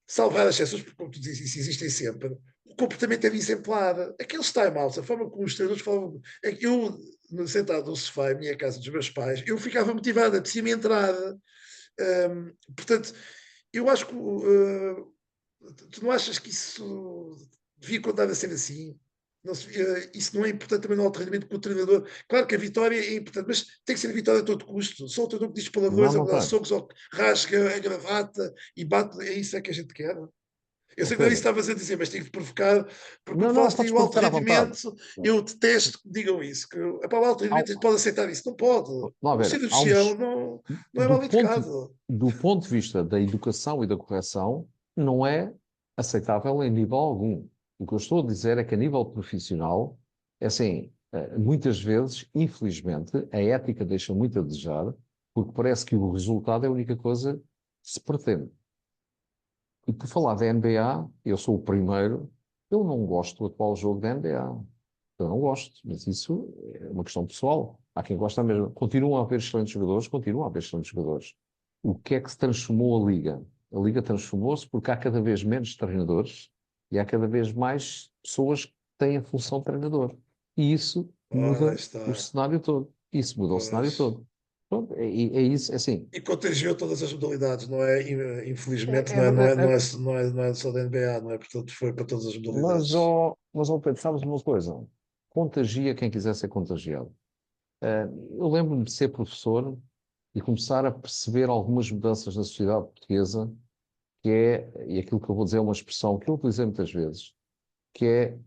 salvar as exceções, porque como tu dizes, isso existem sempre, o comportamento era exemplar. Aqueles time-outs, a forma como os treinadores falavam. Eu, sentado no sofá, em minha casa dos meus pais, eu ficava motivado, apetecia-me entrar. Portanto, eu acho que tu não achas que isso devia contar a ser assim? Não isso não é importante também no alto rendimento com o treinador. Claro que a vitória é importante, mas tem que ser a vitória a todo custo. Só o treinador que diz Não, palavrões, ou não que dá tem. socos, ou que rasga a gravata e bate, é isso que a gente quer. Eu Ó sei que não é isso Pedro, que estavas a dizer, mas tenho que te provocar, porque quando não, não, falaste podes em o alto provocar à vontade. rendimento, eu detesto que digam isso, que para o alto Há rendimento a gente pode aceitar isso. Não pode. Vamos O ver, há cirurgião não é do mal ponto, educado. do ponto de vista da educação e da correção, não é aceitável em nível algum. O que eu estou a dizer é que a nível profissional, é assim, muitas vezes, infelizmente, a ética deixa muito a desejar, porque parece que o resultado é a única coisa se pretende. E por falar da NBA, eu sou o primeiro, eu não gosto do atual jogo da NBA. Eu não gosto, mas isso é uma questão pessoal. Há quem gosta mesmo. Continuam a haver excelentes jogadores, continuam a haver excelentes jogadores. O que é que se transformou a Liga? A Liga transformou-se porque há cada vez menos treinadores e há cada vez mais pessoas que têm a função de treinador. E isso Ora, aí muda está. o cenário todo. Isso muda o cenário Pois. todo. Pronto, é isso, é assim. E contagiou todas as modalidades, não é? Infelizmente, É, é, não é só da NBA, não é? Portanto, foi para todas as modalidades. mas, Pedro, sabes uma coisa? Contagia quem quiser ser contagiado. Eu lembro-me de ser professor e começar a perceber algumas mudanças na sociedade portuguesa, que é, e aquilo que eu vou dizer é uma expressão que eu utilizei muitas vezes, que é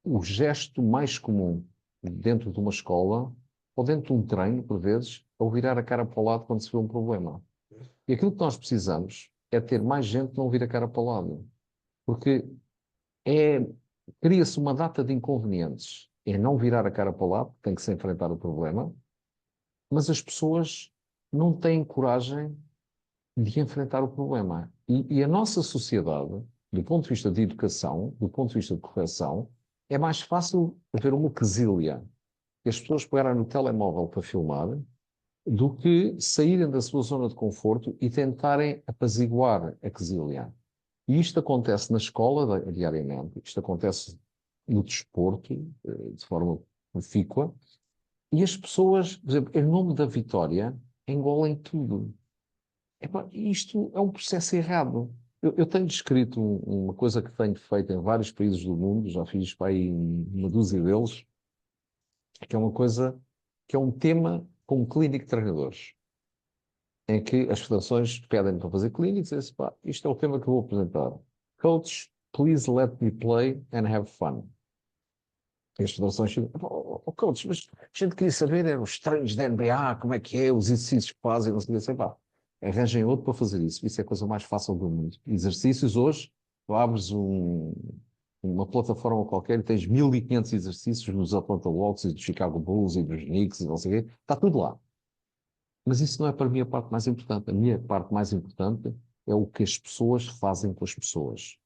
o gesto mais comum dentro de uma escola ou dentro de um treino, por vezes, é o virar a cara para o lado quando se vê um problema. E aquilo que nós precisamos é ter mais gente que não vira a cara para o lado. Porque é, cria-se uma data de inconvenientes. É não virar a cara para o lado, tem que se enfrentar o problema, mas as pessoas não têm coragem de enfrentar o problema. E a nossa sociedade, do ponto de vista de educação, do ponto de vista de correção, é mais fácil haver uma quesilha e as pessoas pegarem no telemóvel para filmar do que saírem da sua zona de conforto e tentarem apaziguar a quesilha. E isto acontece na escola diariamente, isto acontece no desporto, de forma profícua, e as pessoas, por exemplo, em nome da vitória, engolem tudo. Epá, isto é um processo errado. Eu tenho descrito uma coisa que tenho feito em vários países do mundo, já fiz para aí uma dúzia deles, que é uma coisa, que é um tema como clínico de treinadores, em que as federações pedem para fazer clínicos e dizem, pá, isto é o tema que eu vou apresentar. Coach, please let me play and have fun. E as federações chegam, coach, mas a gente queria saber os treinos da NBA, como é que é, os exercícios que fazem, não sei o que, pá, arranjem outro para fazer isso. Isso é a coisa mais fácil do mundo. Exercícios hoje, tu abres uma plataforma qualquer e tens 1500 exercícios nos Atlanta Hawks e dos Chicago Bulls e dos Knicks e não sei o quê, está tudo lá. Mas isso não é para mim a parte mais importante. A minha parte mais importante é o que as pessoas fazem com as pessoas.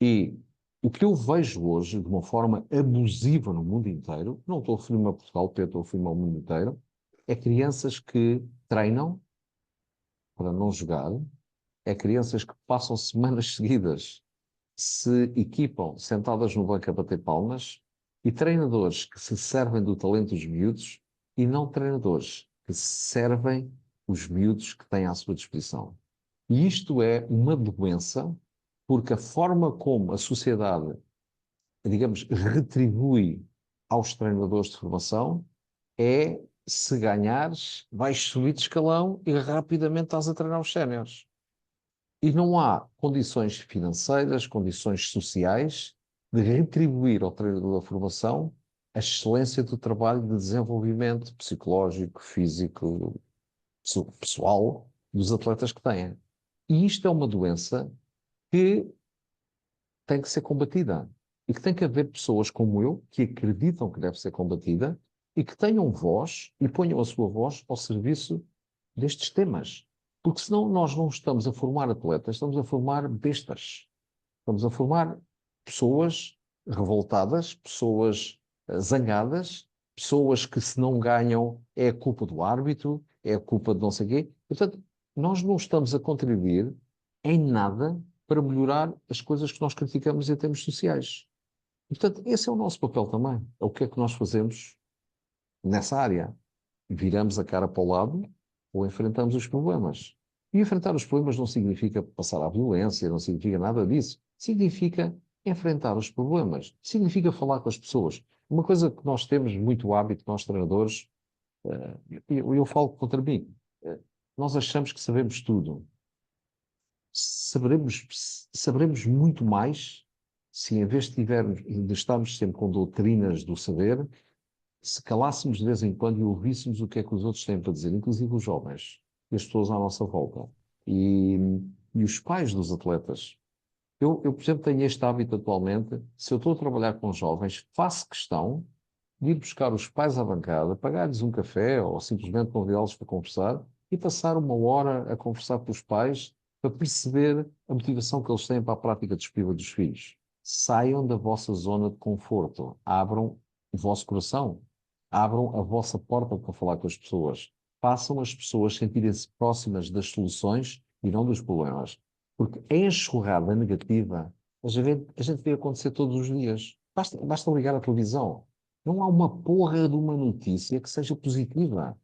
E o que eu vejo hoje, de uma forma abusiva no mundo inteiro, não estou a referir-me a Portugal, Pedro, estou a referir-me ao mundo inteiro, é crianças que treinam para não jogar, é crianças que passam semanas seguidas, se equipam sentadas no banco a bater palmas, e treinadores que se servem do talento dos miúdos e não treinadores que se servem os miúdos que têm à sua disposição. E isto é uma doença, porque a forma como a sociedade, digamos, retribui aos treinadores de formação é, se ganhares, vais subir de escalão e rapidamente estás a treinar os séniores. E não há condições financeiras, condições sociais de retribuir ao treinador da formação a excelência do trabalho de desenvolvimento psicológico, físico, pessoal dos atletas que têm. E isto é uma doença que tem que ser combatida. E que tem que haver pessoas como eu que acreditam que deve ser combatida e que tenham voz e ponham a sua voz ao serviço destes temas. Porque senão nós não estamos a formar atletas, estamos a formar bestas. Estamos a formar pessoas revoltadas, pessoas zangadas, pessoas que se não ganham é a culpa do árbitro, é a culpa de não sei quê. Portanto, nós não estamos a contribuir em nada para melhorar as coisas que nós criticamos em termos sociais. E, portanto, esse é o nosso papel também. É o que é que nós fazemos nessa área. Viramos a cara para o lado ou enfrentamos os problemas. E enfrentar os problemas não significa passar à violência, não significa nada disso. Significa enfrentar os problemas. Significa falar com as pessoas. Uma coisa que nós temos muito hábito, nós treinadores, eu falo contra mim, nós achamos que sabemos tudo. Saberemos muito mais se, em vez de, de estarmos sempre com doutrinas do saber, se calássemos de vez em quando e ouvíssemos o que é que os outros têm para dizer, inclusive os jovens e as pessoas à nossa volta. E, e os pais dos atletas. Eu, por exemplo, tenho este hábito atualmente, se eu estou a trabalhar com jovens, faço questão de ir buscar os pais à bancada, pagar-lhes um café ou simplesmente convidá-los para conversar e passar uma hora a conversar com os pais para perceber a motivação que eles têm para a prática desportiva dos filhos. Saiam da vossa zona de conforto, abram o vosso coração, abram a vossa porta para falar com as pessoas, façam as pessoas sentirem-se próximas das soluções e não dos problemas. Porque a enxurrada negativa, a gente vê acontecer todos os dias. Basta ligar a televisão. Não há uma porra de uma notícia que seja positiva.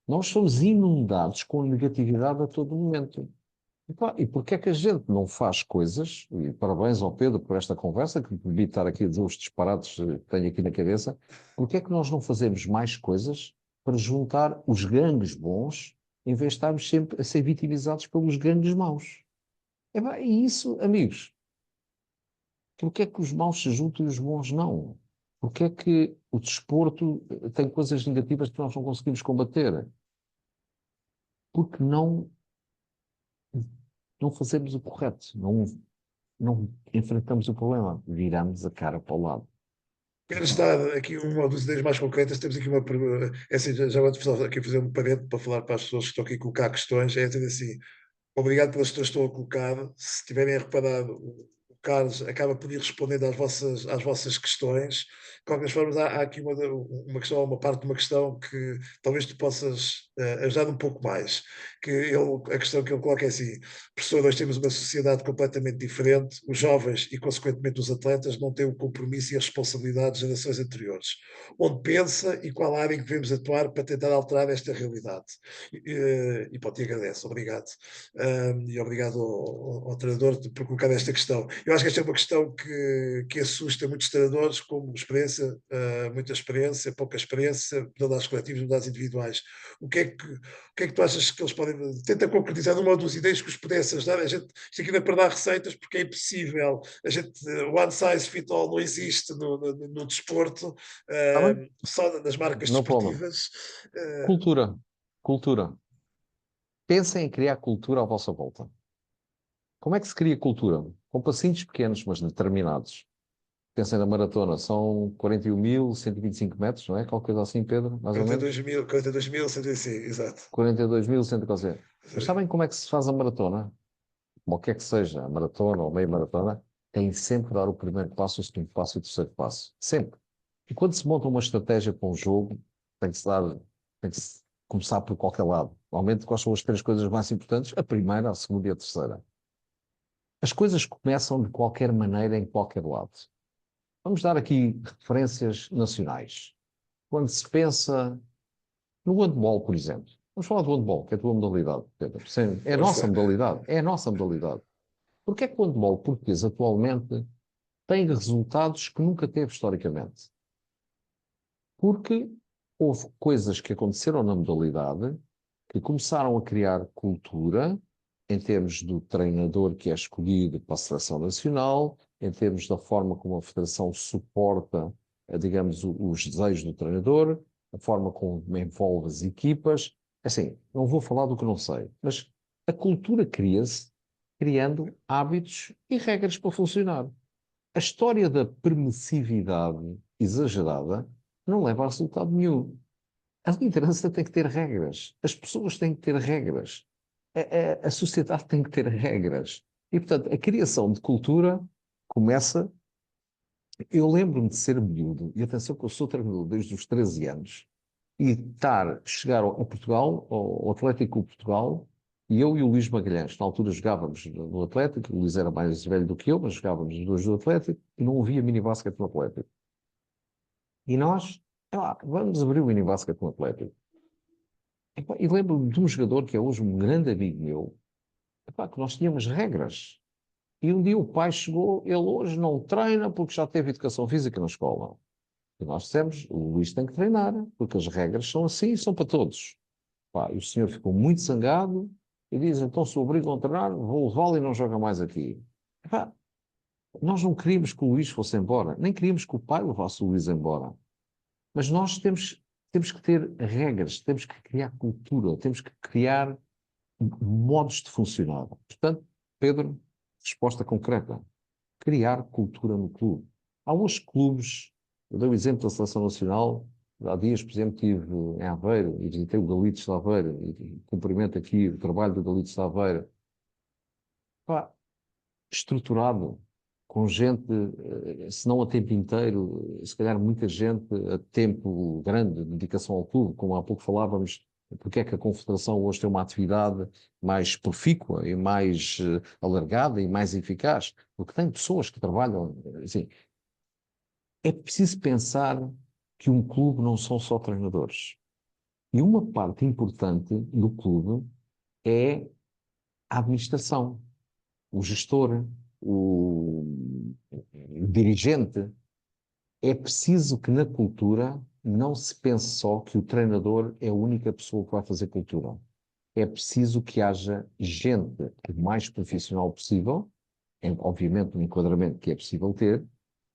Nós somos inundados com negatividade a todo momento. E porquê é que a gente não faz coisas, e parabéns ao Pedro por esta conversa, que me permite estar aqui a dizer os disparates que tenho aqui na cabeça, porquê é que nós não fazemos mais coisas para juntar os gangues bons, em vez de estarmos sempre a ser vitimizados pelos gangues maus? E isso, amigos, porquê é que os maus se juntam e os bons não? Porquê é que o desporto tem coisas negativas que nós não conseguimos combater? Porque não fazemos o correto, não enfrentamos o problema, viramos a cara para o lado. Quero estar aqui uma das ideias mais concretas. Temos aqui uma pergunta. É assim, já vou aqui fazer um parede para falar para as pessoas que estão aqui a colocar questões. É dizer assim: obrigado pelas questões que estão a colocar. Se tiverem reparado, o Carlos acaba por ir respondendo às vossas questões. De qualquer forma, há aqui uma questão, uma parte de uma questão que talvez tu possas ajudar um pouco mais. A questão que ele coloca é assim: professor, nós temos uma sociedade completamente diferente. Os jovens e, consequentemente, os atletas não têm o compromisso e a responsabilidade das gerações anteriores. Onde pensa e qual área em que devemos atuar para tentar alterar esta realidade? E pode te agradeço, obrigado. E obrigado ao treinador por colocar esta questão. Eu acho que esta é uma questão que assusta muitos treinadores, como experiência, muita experiência, pouca experiência, mudanças coletivas, mudanças individuais. O que é que tu achas que eles podem. Tenta concretizar uma ou duas ideias que os pudesse ajudar. Isto aqui não é para dar receitas, porque é impossível. One size fit all não existe no desporto, Está bem? só nas marcas No problem. desportivas. Cultura. Cultura. Pensem em criar cultura à vossa volta. Como é que se cria cultura? Com passinhos pequenos, mas determinados. Pensem na maratona, são 41.125 metros, não é? Qualquer coisa assim, Pedro, mais ou menos? 42.000, sim, exato. 42.100 quase. Mas sabem como é que se faz a maratona? Ou o que é que seja, a maratona ou meia maratona, tem sempre que dar o primeiro passo, o segundo passo e o terceiro passo. Sempre. E quando se monta uma estratégia para um jogo, tem que se começar por qualquer lado. Normalmente, quais são as três coisas mais importantes? A primeira, a segunda e a terceira. As coisas começam de qualquer maneira em qualquer lado. Vamos dar aqui referências nacionais. Quando se pensa no handball, por exemplo. Vamos falar do handball, que é a tua modalidade, Pedro. Sim, é a nossa Força. modalidade. É a nossa modalidade. Porquê é que o handball português atualmente tem resultados que nunca teve historicamente? Porque houve coisas que aconteceram na modalidade que começaram a criar cultura em termos do treinador que é escolhido para a seleção nacional, em termos da forma como a federação suporta, digamos, os desejos do treinador, a forma como envolve as equipas. Assim, não vou falar do que não sei, mas a cultura cria-se criando hábitos e regras para funcionar. A história da permissividade exagerada não leva a resultado nenhum. A liderança tem que ter regras. As pessoas têm que ter regras. A sociedade tem que ter regras. E, portanto, a criação de cultura começa. Eu lembro-me de ser miúdo, e atenção que eu sou treinador desde os 13 anos, e chegar a Portugal, ao Atlético de Portugal, e eu e o Luís Magalhães, na altura jogávamos no Atlético, o Luís era mais velho do que eu, mas jogávamos os dois do Atlético, e não havia minibasket no Atlético. E nós, vamos abrir o minibasket no Atlético. E lembro-me de um jogador que é hoje um grande amigo meu, que nós tínhamos regras. E um dia o pai chegou, ele hoje não treina porque já teve educação física na escola. E nós dissemos, o Luís tem que treinar, porque as regras são assim e são para todos. E o senhor ficou muito zangado e diz, então se o obrigam a treinar, vou levá-lo e não joga mais aqui. Nós não queríamos que o Luís fosse embora, nem queríamos que o pai levasse o Luís embora. Mas nós temos que ter regras, temos que criar cultura, temos que criar modos de funcionar. Portanto, Pedro, resposta concreta. Criar cultura no clube. Há uns clubes, eu dei o exemplo da Seleção Nacional, Há dias, por exemplo, estive em Aveiro e visitei o Galitos de Aveiro e cumprimento aqui o trabalho do Galitos de Aveiro. Pá, estruturado, com gente, se não a tempo inteiro, se calhar muita gente a tempo grande, de dedicação ao clube, como há pouco falávamos, porque é que a Confederação hoje tem uma atividade mais profícua e mais alargada e mais eficaz? Porque tem pessoas que trabalham, assim, é preciso pensar que um clube não são só treinadores. E uma parte importante do clube é a administração, o gestor, o dirigente. É preciso que na cultura não se pense só que o treinador é a única pessoa que vai fazer cultura. É preciso que haja gente o mais profissional possível, obviamente no enquadramento que é possível ter,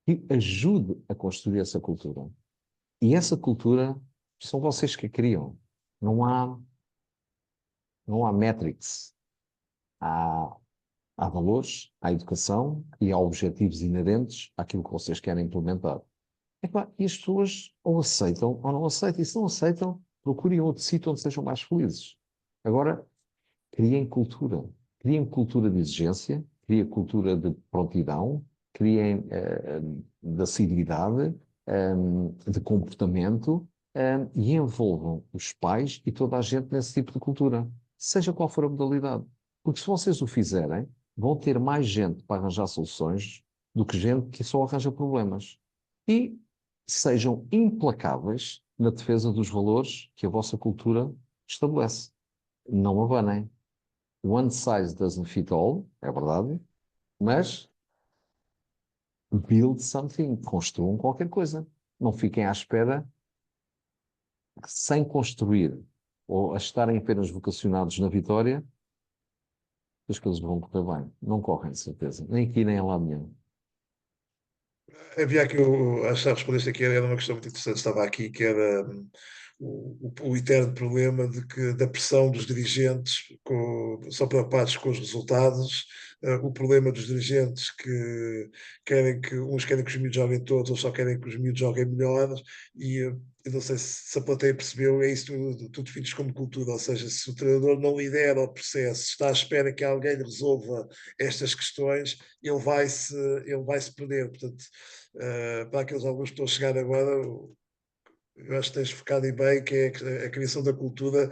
que ajude a construir essa cultura. E essa cultura são vocês que a criam. Não há, não há metrics. Há, há valores, há educação e há objetivos inerentes àquilo que vocês querem implementar. Epá, e as pessoas ou aceitam ou não aceitam. E se não aceitam, procurem outro sítio onde sejam mais felizes. Agora, criem cultura de exigência, criem cultura de prontidão, criem de assiduidade, de comportamento, e envolvam os pais e toda a gente nesse tipo de cultura, seja qual for a modalidade. Porque se vocês o fizerem, vão ter mais gente para arranjar soluções do que gente que só arranja problemas. E sejam implacáveis na defesa dos valores que a vossa cultura estabelece. Não abanem. One size doesn't fit all, é verdade, mas build something, construam qualquer coisa. Não fiquem à espera que, sem construir ou a estarem apenas vocacionados na vitória, as coisas vão correr bem. Não correm, de certeza. Nem aqui, nem em lado nenhum. Havia aqui, acho que já respondeste aqui, era uma questão muito interessante, estava aqui, que era o eterno problema da pressão dos dirigentes, são preocupados com os resultados, o problema dos dirigentes que uns querem que os miúdos joguem todos, outros só querem que os miúdos joguem melhores, e eu não sei se a plateia percebeu, é isso que tu defines como cultura, ou seja, se o treinador não lidera o processo, está à espera que alguém resolva estas questões, ele vai se perder. Portanto, para aqueles alguns que estão a chegar agora, eu acho que tens focado em bem, que é a criação da cultura,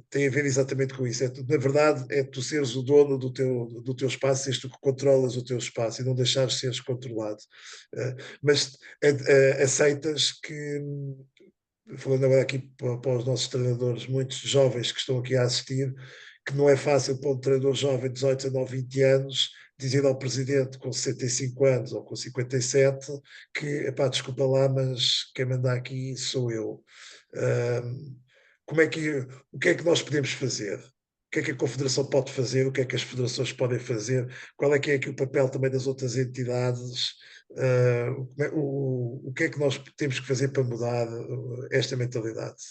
tem a ver exatamente com isso. Na verdade, é tu seres o dono do teu espaço, és tu que controlas o teu espaço e não deixares de seres controlado. Mas aceitas que, falando agora aqui para os nossos treinadores, muitos jovens que estão aqui a assistir, que não é fácil para um treinador jovem de 18, 19, 20 anos dizer ao presidente com 65 anos ou com 57 que, epá, desculpa lá, mas quem manda aqui sou eu. Ahm, o que é que nós podemos fazer? O que é que a Confederação pode fazer? O que é que as federações podem fazer? Qual é que é aqui o papel também das outras entidades? O que é que nós temos que fazer para mudar esta mentalidade?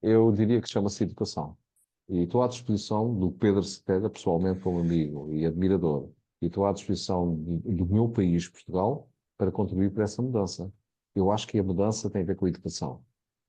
Eu diria que chama-se educação. E estou à disposição do Pedro Cetera, pessoalmente como amigo e admirador, e estou à disposição do meu país, Portugal, para contribuir para essa mudança. Eu acho que a mudança tem a ver com a educação.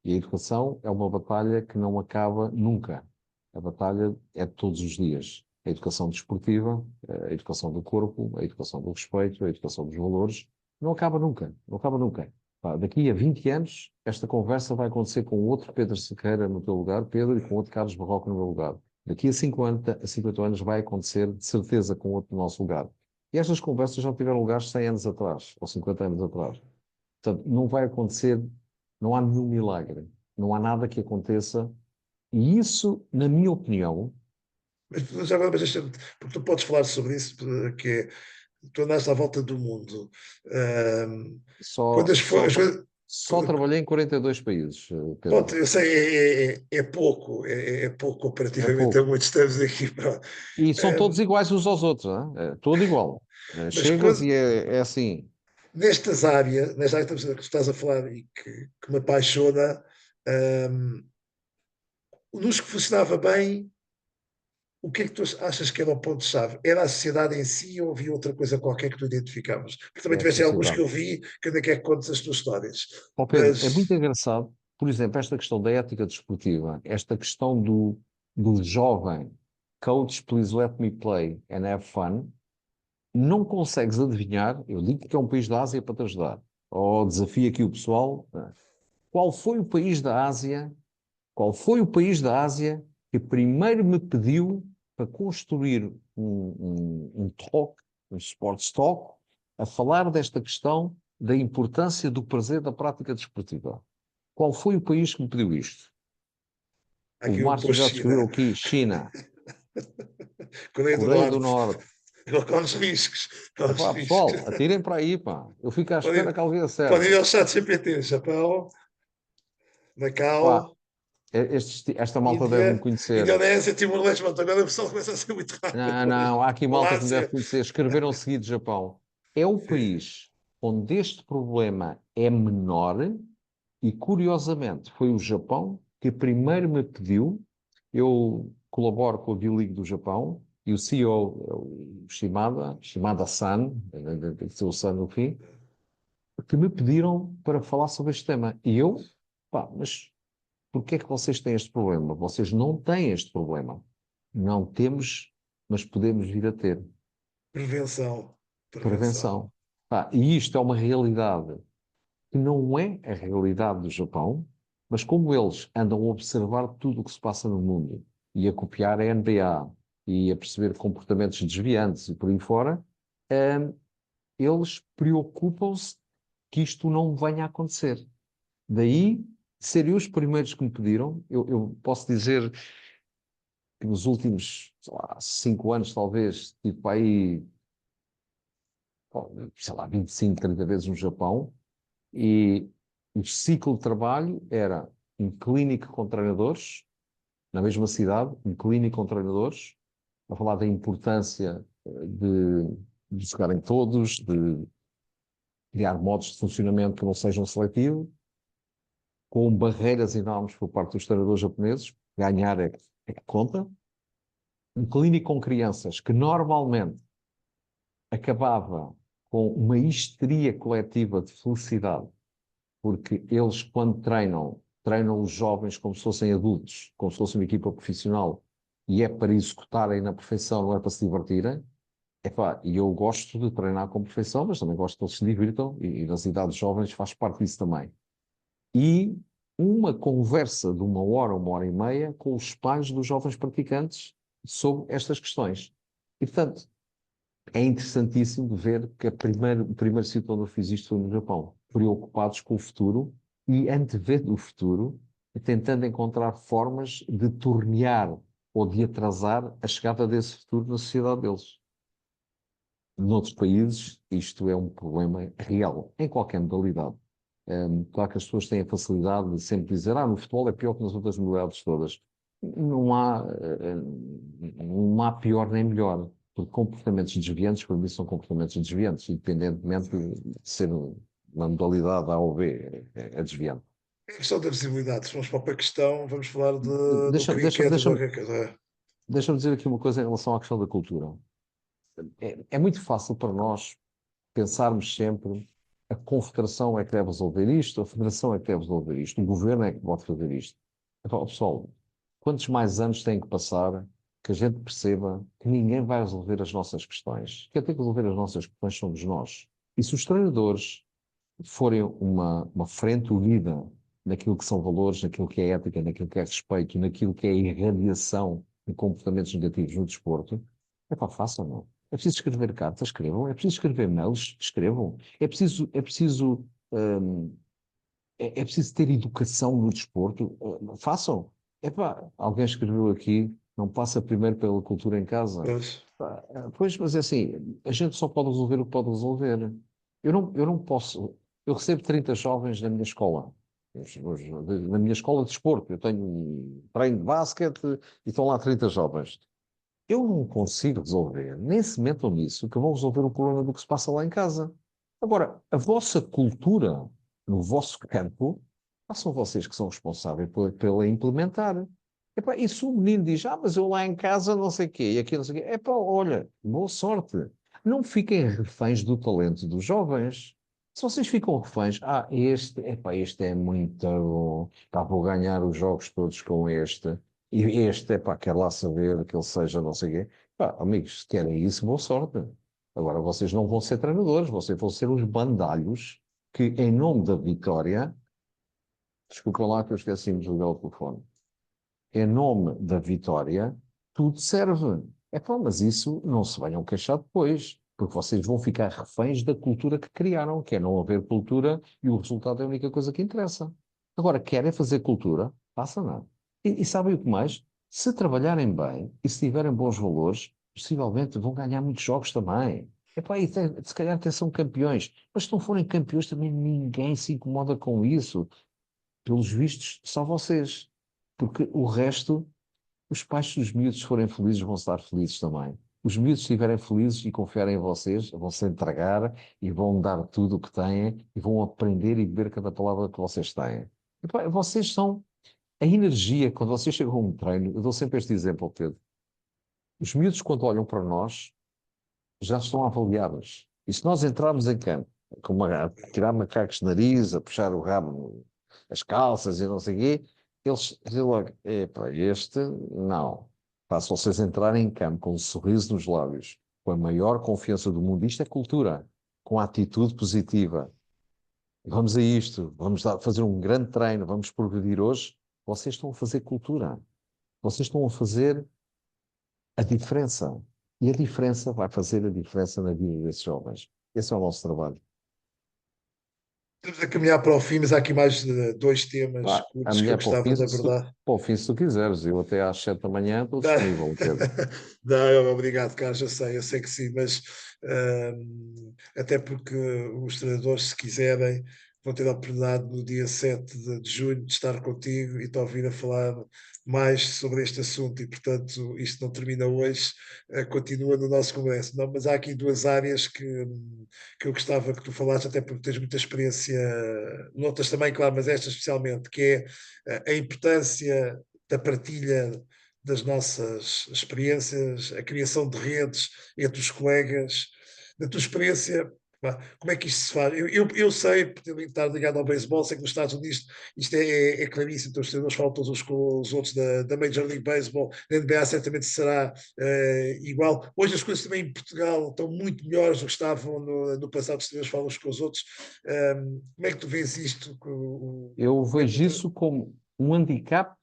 E a educação é uma batalha que não acaba nunca. A batalha é de todos os dias. A educação desportiva, a educação do corpo, a educação do respeito, a educação dos valores, não acaba nunca. Não acaba nunca. Pá, daqui a 20 anos, esta conversa vai acontecer com outro Pedro Sequeira no teu lugar, Pedro, e com outro Carlos Barroco no meu lugar. Daqui a 50 anos vai acontecer, de certeza, com outro no nosso lugar. E estas conversas já tiveram lugar 100 anos atrás, ou 50 anos atrás. Portanto, não vai acontecer, não há nenhum milagre, não há nada que aconteça. E isso, na minha opinião, Mas já agora, porque tu podes falar sobre isso, que é, tu andaste à volta do mundo. Ahm, só, quando só, as coisas. só trabalhei em 42 países, Pronto, Pedro. eu sei, é pouco, é pouco É comparativamente a pouco. muitos que estamos aqui. Pronto. E são todos iguais uns aos outros, hein? É tudo igual. Mas Chegas e é assim. nesta área que tu estás a falar e que me apaixona, ahm, nos que funcionava bem, o que é que tu achas que era o ponto-chave? Era a sociedade em si ou havia outra coisa qualquer que tu identificavas? Porque também É a tiveste alguns que sociedade. eu vi, que ainda quer que contes as tuas histórias. Ó Pedro, é muito Mas engraçado, por exemplo, esta questão da ética desportiva, esta questão do jovem, coach, please let me play and have fun, não consegues adivinhar, eu digo que é um país da Ásia para te ajudar, ou desafio aqui o pessoal, qual foi o país da Ásia, qual foi o país da Ásia que primeiro me pediu para construir um talk, um sports talk, a falar desta questão da importância do prazer da prática desportiva? Qual foi o país que me pediu isto? há O aqui um Márcio já post-China, descobriu aqui, China, Coreia do Coreia do Norte, Norte. com os riscos, com os Epá, riscos. pessoal, atirem para aí, pá. Eu fico à espera Pode, que alguém pode ir acerte. ao chat GPT, Japão, Pá, Macau, esta malta deve-me Índia, conhecer. Indonésia, Timor-Leste. Agora o pessoal começa a ser muito rápido. Não, não, há aqui malta que me deve Malásia. conhecer. Escreveram seguido Japão. É o Sim. país onde este problema é menor e, curiosamente, foi o Japão que primeiro me pediu. Eu colaboro com a B-League do Japão e o CEO, o Shimada-san, deve ser o San no fim, que me pediram para falar sobre este tema. E eu, pá, mas porquê é que vocês têm este problema? Vocês não têm este problema. Não temos, mas podemos vir a ter. Prevenção. Prevenção. Prevenção. Pá, e isto é uma realidade que não é a realidade do Japão, mas como eles andam a observar tudo o que se passa no mundo e a copiar a NBA e a perceber comportamentos desviantes e por aí fora, eles preocupam-se que isto não venha a acontecer. Daí, serem os primeiros que me pediram, eu posso dizer que nos últimos, sei lá, 5 anos, talvez, tipo aí, sei lá, 25, 30 vezes no Japão, e o ciclo de trabalho era um clínico com treinadores, na mesma cidade, um clínico com treinadores, a falar da importância de jogarem todos, de criar modos de funcionamento que não sejam seletivos, com barreiras enormes por parte dos treinadores japoneses, ganhar é que conta. Um clínico com crianças que normalmente acabava com uma histeria coletiva de felicidade, porque eles, quando treinam, treinam os jovens como se fossem adultos, como se fosse uma equipa profissional, e é para executarem na perfeição, não é para se divertirem. Epá, e eu gosto de treinar com perfeição, mas também gosto que eles se divirtam, e nas idades jovens faz parte disso também. E uma conversa de uma hora e meia com os pais dos jovens praticantes sobre estas questões. E, portanto, é interessantíssimo ver que o primeiro sítio onde eu fiz isto foi no Japão, preocupados com o futuro e antevendo o futuro, tentando encontrar formas de tornear ou de atrasar a chegada desse futuro na sociedade deles. Noutros países, isto é um problema real, em qualquer modalidade. Claro que as pessoas têm a facilidade de sempre dizer no futebol é pior que nas outras modalidades todas. Não há pior nem melhor, porque comportamentos desviantes, para mim, são comportamentos desviantes, independentemente de ser uma modalidade A ou B, é desviante. É questão da visibilidade. Se formos para outra questão, vamos falar do Deixa-me deixa, cricket, deixa, do cricket. deixa dizer aqui uma coisa em relação à questão da cultura. É muito fácil para nós pensarmos sempre a Confederação é que deve resolver isto, a Federação é que deve resolver isto, o Governo é que pode fazer isto. Então, pessoal, quantos mais anos têm que passar que a gente perceba que ninguém vai resolver as nossas questões? Quem tem que resolver as nossas questões somos nós. E se os treinadores forem uma frente unida naquilo que são valores, naquilo que é ética, naquilo que é respeito, naquilo que é irradiação de comportamentos negativos no desporto, é pá, façam, não. É preciso escrever cartas, escrevam. É preciso escrever mails, escrevam. É preciso ter educação no desporto, façam. Epá, alguém escreveu aqui, não passa primeiro pela cultura em casa. Pois. Pá, pois, mas é assim, a gente só pode resolver o que pode resolver. Eu não posso. Eu recebo 30 jovens na minha escola. Na minha escola de desporto. Eu tenho treino de basquete e estão lá 30 jovens. Eu não consigo resolver, nem se metam nisso, que vão resolver o problema do que se passa lá em casa. Agora, a vossa cultura, no vosso campo, são vocês que são responsáveis pela implementar. Epá, e se o menino diz, mas eu lá em casa não sei o quê, e aqui não sei o quê, epá, olha, boa sorte. Não fiquem reféns do talento dos jovens. Se vocês ficam reféns, este é muito bom, pá, vou ganhar os jogos todos com este, e este, epá, quero lá saber que ele seja não sei o quê. Pá, amigos, se querem isso, boa sorte. Agora, vocês não vão ser treinadores, vocês vão ser uns bandalhos que, em nome da vitória, desculpa lá que eu esqueci de desligar o telefone, em nome da vitória, tudo serve. É pá, mas isso não se venham queixar depois, porque vocês vão ficar reféns da cultura que criaram, que é não haver cultura e o resultado é a única coisa que interessa. Agora, querem fazer cultura? Façam nada. E sabem o que mais? Se trabalharem bem e se tiverem bons valores, possivelmente vão ganhar muitos jogos também. Epá, se calhar até são campeões, mas se não forem campeões também ninguém se incomoda com isso. Pelos vistos, só vocês. Porque o resto, os pais dos miúdos, se forem felizes, vão estar felizes também. Os miúdos, se estiverem felizes e confiarem em vocês, vão se entregar e vão dar tudo o que têm e vão aprender e beber cada palavra que vocês têm. E, pá, vocês são a energia. Quando vocês chegam a um treino, eu dou sempre este exemplo, Pedro. Os miúdos, quando olham para nós, já estão avaliados. E se nós entrarmos em campo, a tirar macacos de nariz, a puxar o rabo, as calças e não sei o quê, eles dizem logo, epá, este não. Pá, se vocês entrarem em campo com um sorriso nos lábios, com a maior confiança do mundo, isto é cultura, com a atitude positiva. Vamos a isto, fazer um grande treino, vamos progredir hoje. Vocês estão a fazer cultura. Vocês estão a fazer a diferença. E a diferença vai fazer a diferença na vida desses jovens. Esse é o nosso trabalho. Estamos a caminhar para o fim, mas há aqui mais dois temas A curtos que eu mulher para o gostava fim, de abordar. para o fim, se tu quiseres. Eu até às 7 da manhã estou Não, disponível, Pedro. não, obrigado, Carlos, eu sei que sim, mas até porque os treinadores, se quiserem, vão ter a oportunidade no dia 7 de junho de estar contigo e te ouvir a falar mais sobre este assunto e, portanto, isto não termina hoje, continua no nosso congresso. Não, mas há aqui duas áreas que eu gostava que tu falasses, até porque tens muita experiência, noutras também, claro, mas esta especialmente, que é a importância da partilha das nossas experiências, a criação de redes entre os colegas, da tua experiência, como é que isto se faz? Eu sei, por ter estado ligado ao beisebol, sei que nos Estados Unidos isto é claríssimo, então os treinadores falam todos uns com os outros da Major League Baseball, na NBA certamente será igual. Hoje as coisas também em Portugal estão muito melhores do que estavam no passado, os treinadores falam uns com os outros. Como é que tu vês isto? Eu Como é que vejo isso como um handicap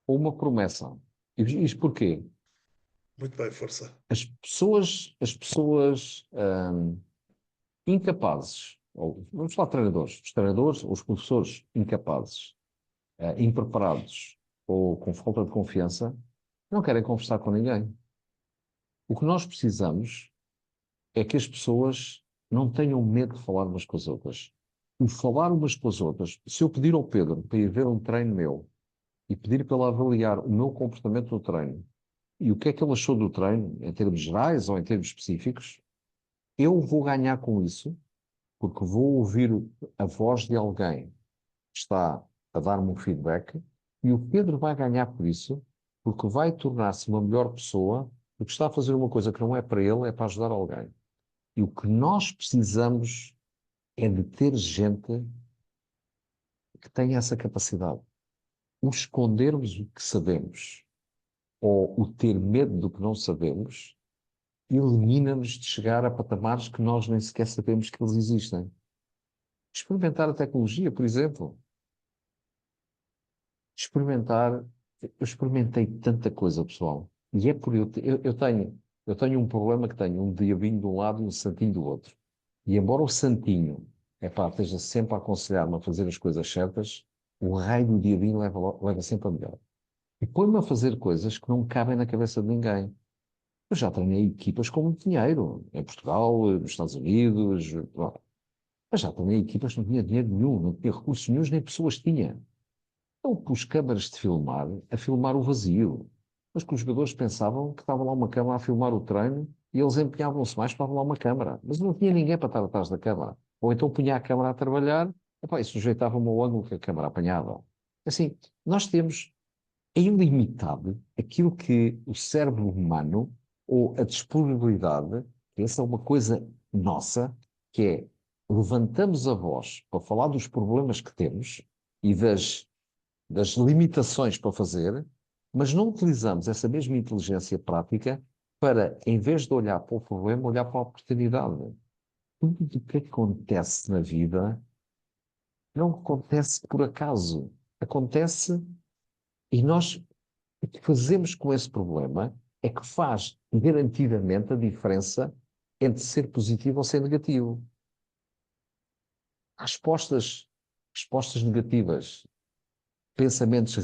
ou uma promessa. E isto porquê? Muito bem, força. As pessoas incapazes, ou, vamos falar de treinadores, os treinadores ou os professores incapazes, impreparados ou com falta de confiança, não querem conversar com ninguém. O que nós precisamos é que as pessoas não tenham medo de falar umas com as outras. O falar umas com as outras, se eu pedir ao Pedro para ir ver um treino meu e pedir para ele avaliar o meu comportamento no treino e o que é que ele achou do treino, em termos gerais ou em termos específicos, eu vou ganhar com isso, porque vou ouvir a voz de alguém que está a dar-me um feedback e o Pedro vai ganhar por isso, porque vai tornar-se uma melhor pessoa, porque está a fazer uma coisa que não é para ele, é para ajudar alguém. E o que nós precisamos é de ter gente que tenha essa capacidade. O escondermos o que sabemos ou o ter medo do que não sabemos elimina-nos de chegar a patamares que nós nem sequer sabemos que eles existem. Experimentar a tecnologia, por exemplo. Experimentar. Eu experimentei tanta coisa, pessoal. E é por eu tenho um problema que tenho um diabinho de um lado e um santinho do outro. E embora o santinho, esteja sempre a aconselhar-me a fazer as coisas certas, o raio do diabinho leva sempre a melhor. E põe-me a fazer coisas que não cabem na cabeça de ninguém. Eu já treinei equipas com muito dinheiro, em Portugal, nos Estados Unidos, bom, mas já treinei equipas que não tinha dinheiro nenhum, não tinha recursos nenhum, nem pessoas tinha. Eu pus câmaras de filmar a filmar o vazio. Mas que os jogadores pensavam que estava lá uma câmara a filmar o treino e eles empenhavam-se mais para lá uma câmara. Mas não tinha ninguém para estar atrás da câmara. Ou então punha a câmara a trabalhar, epá, e sujeitava-me ao ângulo que a câmara apanhava. Assim, nós temos é ilimitado aquilo que o cérebro humano, ou a disponibilidade, essa é uma coisa nossa, que é levantamos a voz para falar dos problemas que temos e das limitações para fazer, mas não utilizamos essa mesma inteligência prática para, em vez de olhar para o problema, olhar para a oportunidade. Tudo o que acontece na vida não acontece por acaso. Acontece e nós o que fazemos com esse problema é que faz garantidamente a diferença entre ser positivo ou ser negativo. Há respostas negativas, pensamentos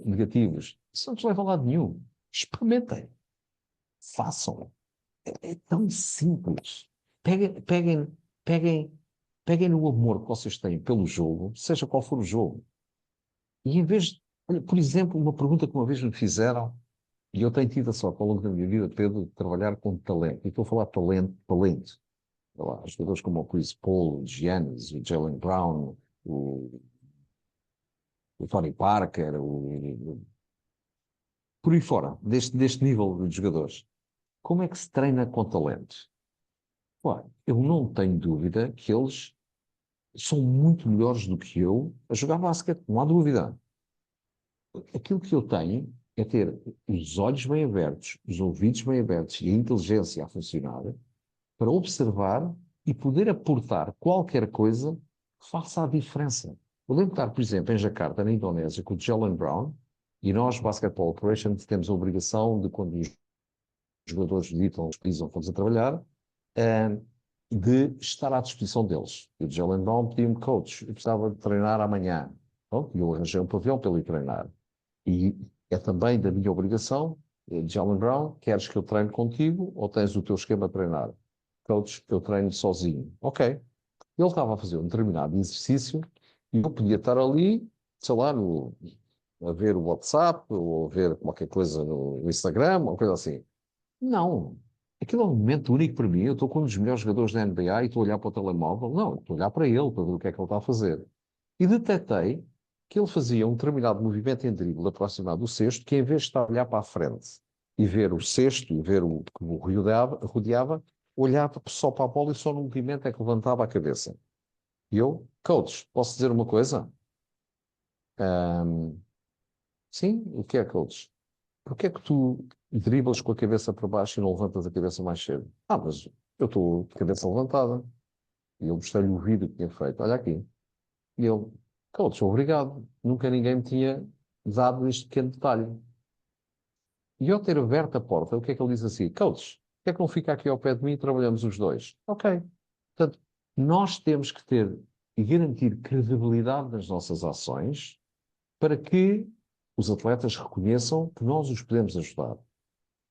negativos. Isso não te leva a lado nenhum. Experimentem. Façam. É tão simples. Peguem, peguem, peguem, peguem no amor que vocês têm pelo jogo, seja qual for o jogo. E em vez de, olha, por exemplo, uma pergunta que uma vez me fizeram, e eu tenho tido a sorte ao longo da minha vida, Pedro, de trabalhar com talento. E estou a falar de talento, talento. Sei lá, jogadores como o Chris Paul, o Giannis, o Jaylen Brown, o, o Tony Parker, por aí fora, deste nível de jogadores. Como é que se treina com talento? Claro, eu não tenho dúvida que eles são muito melhores do que eu a jogar basquete, não há dúvida. Aquilo que eu tenho é ter os olhos bem abertos, os ouvidos bem abertos e a inteligência a funcionar para observar e poder aportar qualquer coisa que faça a diferença. Eu lembro de estar, por exemplo, em Jakarta, na Indonésia, com o Jaylen Brown, e nós, Basketball Operations, temos a obrigação de, quando os jogadores visitam, precisam, fomos a trabalhar, eh, de estar à disposição deles. E o Jaylen Brown pediu-me, coach, eu precisava de treinar amanhã. Bom, e eu arranjei um pavilhão para ele ir treinar. E é também da minha obrigação, Jaylen Brown, queres que eu treine contigo ou tens o teu esquema a treinar? Coach, eu treino sozinho. Ok. Ele estava a fazer um determinado exercício e eu podia estar ali, sei lá, a ver o WhatsApp ou a ver qualquer coisa no Instagram, ou coisa assim. Não. Aquilo é um momento único para mim. Eu estou com um dos melhores jogadores da NBA e estou a olhar para o telemóvel. Não, estou a olhar para ele, para ver o que é que ele está a fazer. E detectei que ele fazia um determinado movimento em drible aproximado do cesto, que em vez de estar a olhar para a frente e ver o cesto e ver o que o rodeava, olhava só para a bola e só no movimento é que levantava a cabeça. E eu, coach, posso dizer uma coisa? Ahm, sim, o que é, coach? Porquê é que tu driblas com a cabeça para baixo e não levantas a cabeça mais cedo? Ah, mas eu estou de cabeça levantada. E eu mostrei-lhe o vídeo que tinha feito. Olha aqui. E ele, coach, obrigado. Nunca ninguém me tinha dado este pequeno detalhe. E ao ter aberto a porta, o que é que ele diz assim? Coach, por que é que não fica aqui ao pé de mim e trabalhamos os dois? Ok. Portanto, nós temos que ter e garantir credibilidade nas nossas ações para que os atletas reconheçam que nós os podemos ajudar.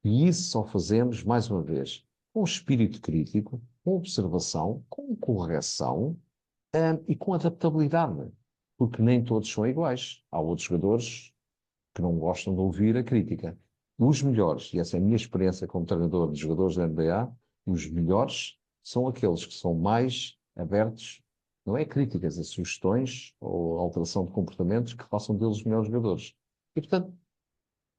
E isso só fazemos, mais uma vez, com espírito crítico, com observação, com correção, e com adaptabilidade. Porque nem todos são iguais. Há outros jogadores que não gostam de ouvir a crítica. Os melhores, e essa é a minha experiência como treinador de jogadores da NBA, os melhores são aqueles que são mais abertos, não é críticas, a sugestões ou alteração de comportamentos que façam deles os melhores jogadores. E, portanto,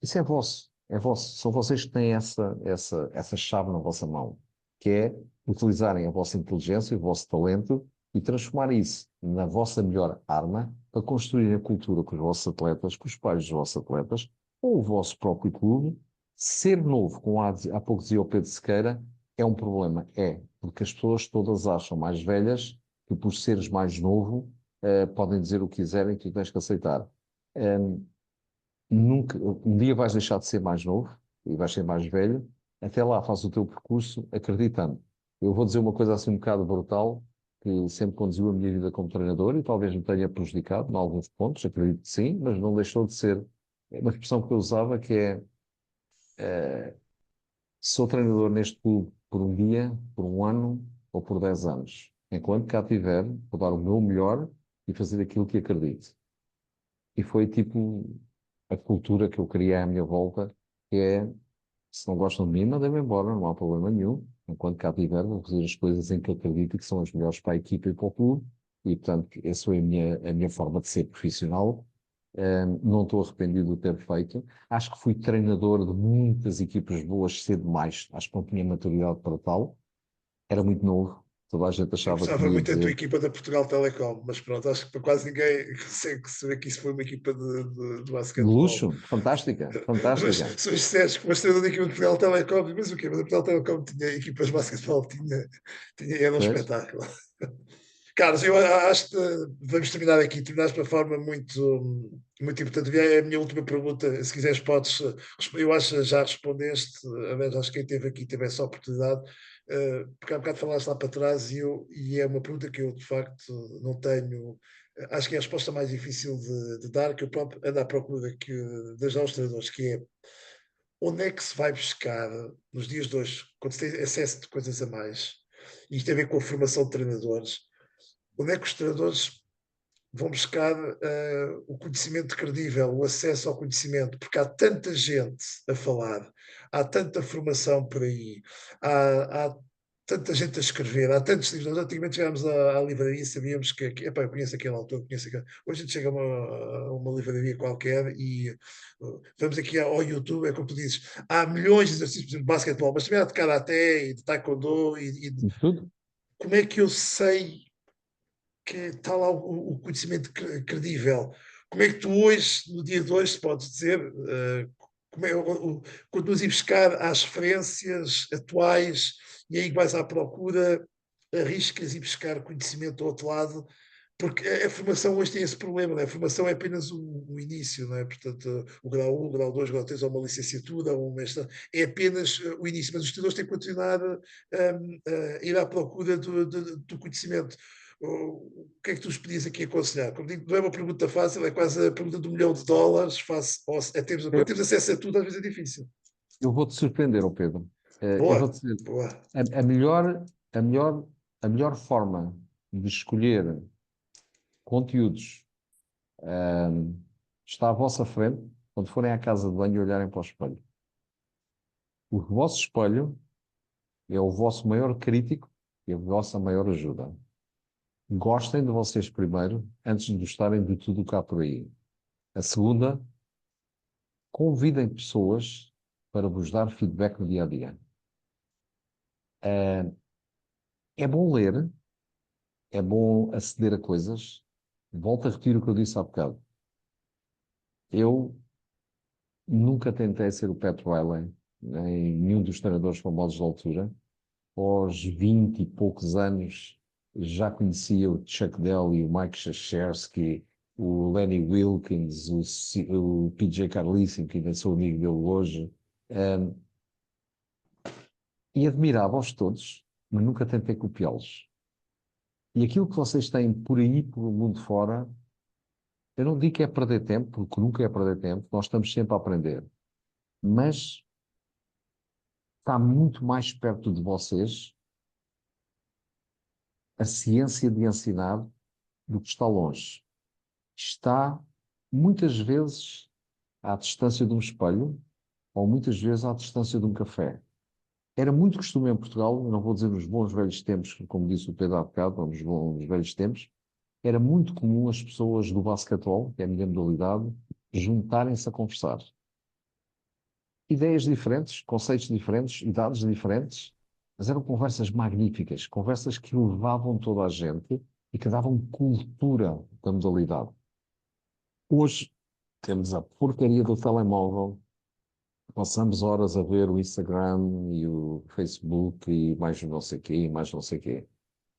isso é vosso, é vosso. São vocês que têm essa chave na vossa mão, que é utilizarem a vossa inteligência, o vosso talento e transformar isso na vossa melhor arma para construir a cultura com os vossos atletas, com os pais dos vossos atletas, ou o vosso próprio clube. Ser novo, como há pouco dizia o Pedro Sequeira, é um problema. É, porque as pessoas todas acham mais velhas que por seres mais novo, podem dizer o que quiserem que tu tens que aceitar. Nunca, um dia vais deixar de ser mais novo e vais ser mais velho, até lá faz o teu percurso acreditando. Eu vou dizer uma coisa assim um bocado brutal, que sempre conduziu a minha vida como treinador e talvez me tenha prejudicado em alguns pontos, acredito que sim, mas não deixou de ser uma expressão que eu usava que é sou treinador neste clube por um dia, por um ano ou por 10 anos. Enquanto cá estiver, vou dar o meu melhor e fazer aquilo que acredito. E foi tipo a cultura que eu criei à minha volta, que é, se não gostam de mim, mandem-me embora, não há problema nenhum. Enquanto cá estiver, vou fazer as coisas em que acredito que são as melhores para a equipa e para o clube. E, portanto, essa foi a minha forma de ser profissional. Não estou arrependido de ter feito. Acho que fui treinador de muitas equipas boas cedo demais. Acho que não tinha maturidade para tal. Era muito novo. Toda a gente Eu achava que gostava me ia muito da tua dizer equipa da Portugal Telecom, mas pronto, acho que para quase ninguém consegue saber que isso foi uma equipa de de basquetebol. luxo, fantástica, Mas fantástica. se hoje disseres que uma estrela da equipa de Portugal Telecom, mas o quê? Mas a Portugal Telecom tinha equipas de basquetebol, era um Pois, espetáculo. Carlos, eu acho que vamos terminar aqui. Terminaste de uma forma muito importante. É a minha última pergunta. Se quiseres, podes. Eu acho que já respondeste. Aliás, acho que quem esteve aqui teve essa oportunidade. Porque há bocado falaste lá para trás e é uma pergunta que eu, de facto, não tenho. Acho que é a resposta mais difícil de dar, que eu próprio ando à procura das aos treinadores, que é onde é que se vai buscar nos dias de hoje, quando se tem acesso de coisas a mais, e isto tem a ver com a formação de treinadores, onde é que os treinadores vão buscar o conhecimento credível, o acesso ao conhecimento, porque há tanta gente a falar, há tanta formação por aí, há tanta gente a escrever, há tantos livros. Nós antigamente chegámos à livraria e sabíamos epá, eu conheço aquele autor, conheço aquele. Hoje a gente chega a uma livraria qualquer e vamos aqui ao YouTube, é como tu dizes, há milhões de exercícios de basquetebol, mas também há de karaté e de taekwondo e tudo. como é que eu sei que está lá o conhecimento credível. Como é que tu hoje, no dia de hoje, podes dizer, como é, quando nos ir buscar às referências atuais e aí vais à procura, arriscas ir buscar conhecimento do outro lado, porque a formação hoje tem esse problema, não é? A formação é apenas o início, não é? Portanto, o grau 1, o grau 2, o grau 3, ou uma licenciatura, ou um mestrado, é apenas o início, mas os estudantes têm que continuar a ir à procura do conhecimento. O que é que tu os podias aqui aconselhar? Como digo, não é uma pergunta fácil, é quase a pergunta do $1 milhão face quando Eu, temos acesso a tudo, às vezes é difícil. eu vou-te surpreender, ó Pedro. Eu Boa, vou-te dizer, boa. a melhor, a melhor, a melhor forma de escolher conteúdos, está à vossa frente quando forem à casa de banho e olharem para o espelho. O vosso espelho é o vosso maior crítico e a vossa maior ajuda. Gostem de vocês primeiro, antes de gostarem de tudo cá por aí. A segunda, convidem pessoas para vos dar feedback no dia a dia. É bom ler, é bom aceder a coisas. Volto a repetir o que eu disse há bocado. Eu nunca tentei ser o Pat Riley, nem nenhum dos treinadores famosos da altura. Aos 20 e poucos anos já conhecia o Chuck Daly, o Mike Krzyzewski, o Lenny Wilkins, o PJ Carlesimo, que ainda sou amigo dele hoje, um, e admirava-os todos, mas nunca tentei copiá-los. E aquilo que vocês têm por aí, pelo mundo fora, eu não digo que é perder tempo, porque nunca é perder tempo, nós estamos sempre a aprender, mas está muito mais perto de vocês a ciência de ensinar do que está longe. Está muitas vezes à distância de um espelho ou muitas vezes à distância de um café. Era muito costume em Portugal, não vou dizer nos bons velhos tempos, como disse o Pedro há bocado, ou nos bons velhos tempos, era muito comum as pessoas do basquetebol, que é a minha modalidade, juntarem-se a conversar. Ideias diferentes, conceitos diferentes, idades diferentes, mas eram conversas magníficas, conversas que levavam toda a gente e que davam cultura da modalidade. Hoje temos a porcaria do telemóvel, passamos horas a ver o Instagram e o Facebook e mais não sei quê, e mais não sei quê.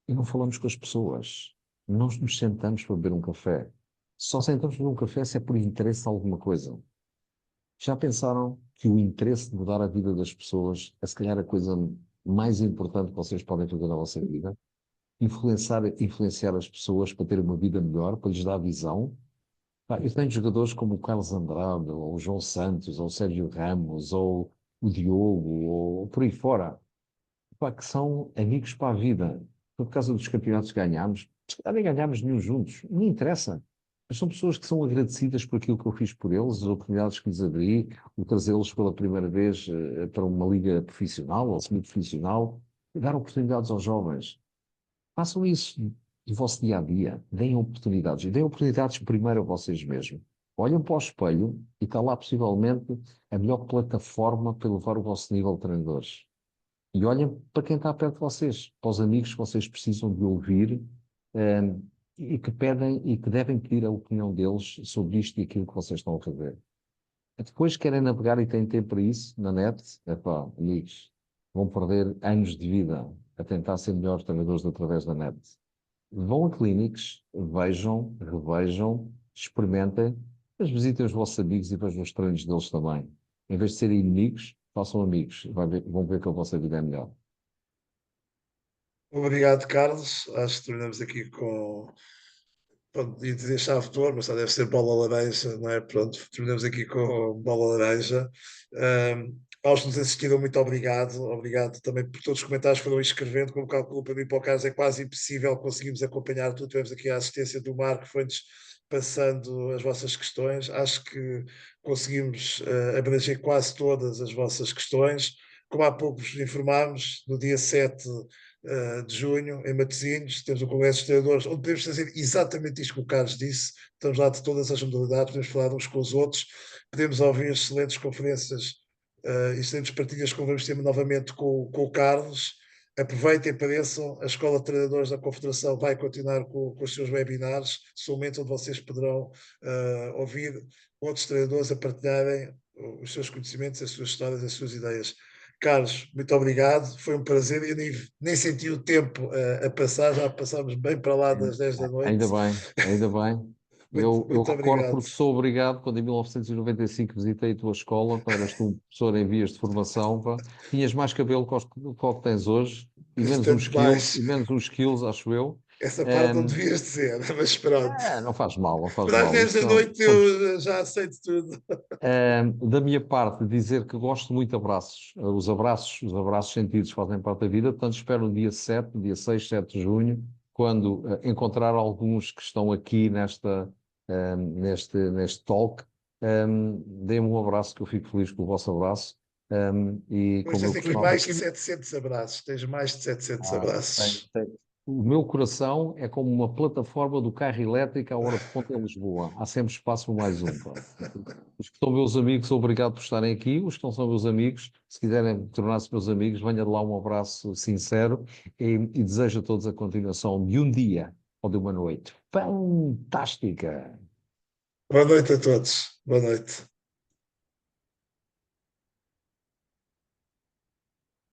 E não falamos com as pessoas. Não nos sentamos para beber um café. Só sentamos para beber um café se é por interesse em alguma coisa. Já pensaram que o interesse de mudar a vida das pessoas é se calhar a coisa mais importante que vocês podem fazer na vossa vida? Influenciar as pessoas para terem uma vida melhor, para lhes dar visão. Pá, eu tenho jogadores como o Carlos Andrade, ou o João Santos, ou o Sérgio Ramos, ou o Diogo, ou por aí fora, pá, que são amigos para a vida. Por causa dos campeonatos que ganhámos, se calhar nem ganhámos nenhum juntos, não interessa. Mas são pessoas que são agradecidas por aquilo que eu fiz por eles, as oportunidades que lhes abri, o trazê-los pela primeira vez para uma liga profissional ou semi-profissional, e dar oportunidades aos jovens. Façam isso do vosso dia a dia, deem oportunidades. E deem oportunidades primeiro a vocês mesmos. Olhem para o espelho e está lá possivelmente a melhor plataforma para elevar o vosso nível de treinadores. E olhem para quem está perto de vocês, para os amigos que vocês precisam de ouvir, e que pedem e que devem pedir a opinião deles sobre isto e aquilo que vocês estão a fazer. Depois querem navegar e têm tempo para isso na net, epá, amigos, vão perder anos de vida a tentar ser melhores treinadores através da net. Vão a clínicas, vejam, revejam, experimentem, mas visitem os vossos amigos e vejam os treinos deles também. Em vez de serem inimigos, façam amigos. Vão ver que a vossa vida é melhor. Obrigado, Carlos. Acho que terminamos aqui com. Pronto, ia dizer chave de ouro, mas só deve ser bola laranja, não é? Pronto, terminamos aqui com bola laranja. Aos que nos assistiram, muito obrigado. Obrigado também por todos os comentários que foram escrevendo. Como calculo para mim e para o Carlos, é quase impossível conseguirmos acompanhar tudo. Tivemos aqui a assistência do Marco, que foi-nos passando as vossas questões. Acho que conseguimos abranger quase todas as vossas questões. Como há pouco vos informámos, no dia 7 de junho, em Matosinhos, temos o Congresso de Treinadores, onde podemos fazer exatamente isto que o Carlos disse. Estamos lá de todas as modalidades, podemos falar uns com os outros, podemos ouvir excelentes conferências excelentes partilhas que vamos ter novamente com o Carlos. Aproveitem, apareçam. A Escola de Treinadores da Confederação vai continuar com os seus webinars, somente onde vocês poderão ouvir outros treinadores a partilharem os seus conhecimentos, as suas histórias, as suas ideias. Carlos, muito obrigado, foi um prazer. Eu nem senti o tempo a passar, já passámos bem para lá das 10 da noite. Ainda bem, ainda bem. Eu Muito recordo obrigado. porque sou obrigado, quando em 1995 visitei a tua escola, pá, eras tu um professor em vias de formação, pá, tinhas mais cabelo que o que tens hoje, Bastante mais. e menos uns quilos, acho eu. Essa parte não devias dizer, mas pronto. Não faz mal, não faz Mas às mal. 10 Isto da noite eu já aceito tudo. Da minha parte, dizer que gosto muito de abraços. Os abraços sentidos fazem parte da vida, portanto espero no dia 7, dia 6, 7 de junho, quando encontrar alguns que estão aqui neste talk, deem-me um abraço, que eu fico feliz com o vosso abraço. E Pois como eu tens aqui costumava mais de 700 abraços. Tens mais de 700 abraços. o meu coração é como uma plataforma do carro elétrico à hora de ponta em Lisboa. Há sempre espaço para mais um. Pá. Os que são meus amigos, obrigado por estarem aqui. Os que não são meus amigos, se quiserem tornar-se meus amigos, venha de lá um abraço sincero e desejo a todos a continuação de um dia ou de uma noite fantástica. Boa noite a todos. Boa noite.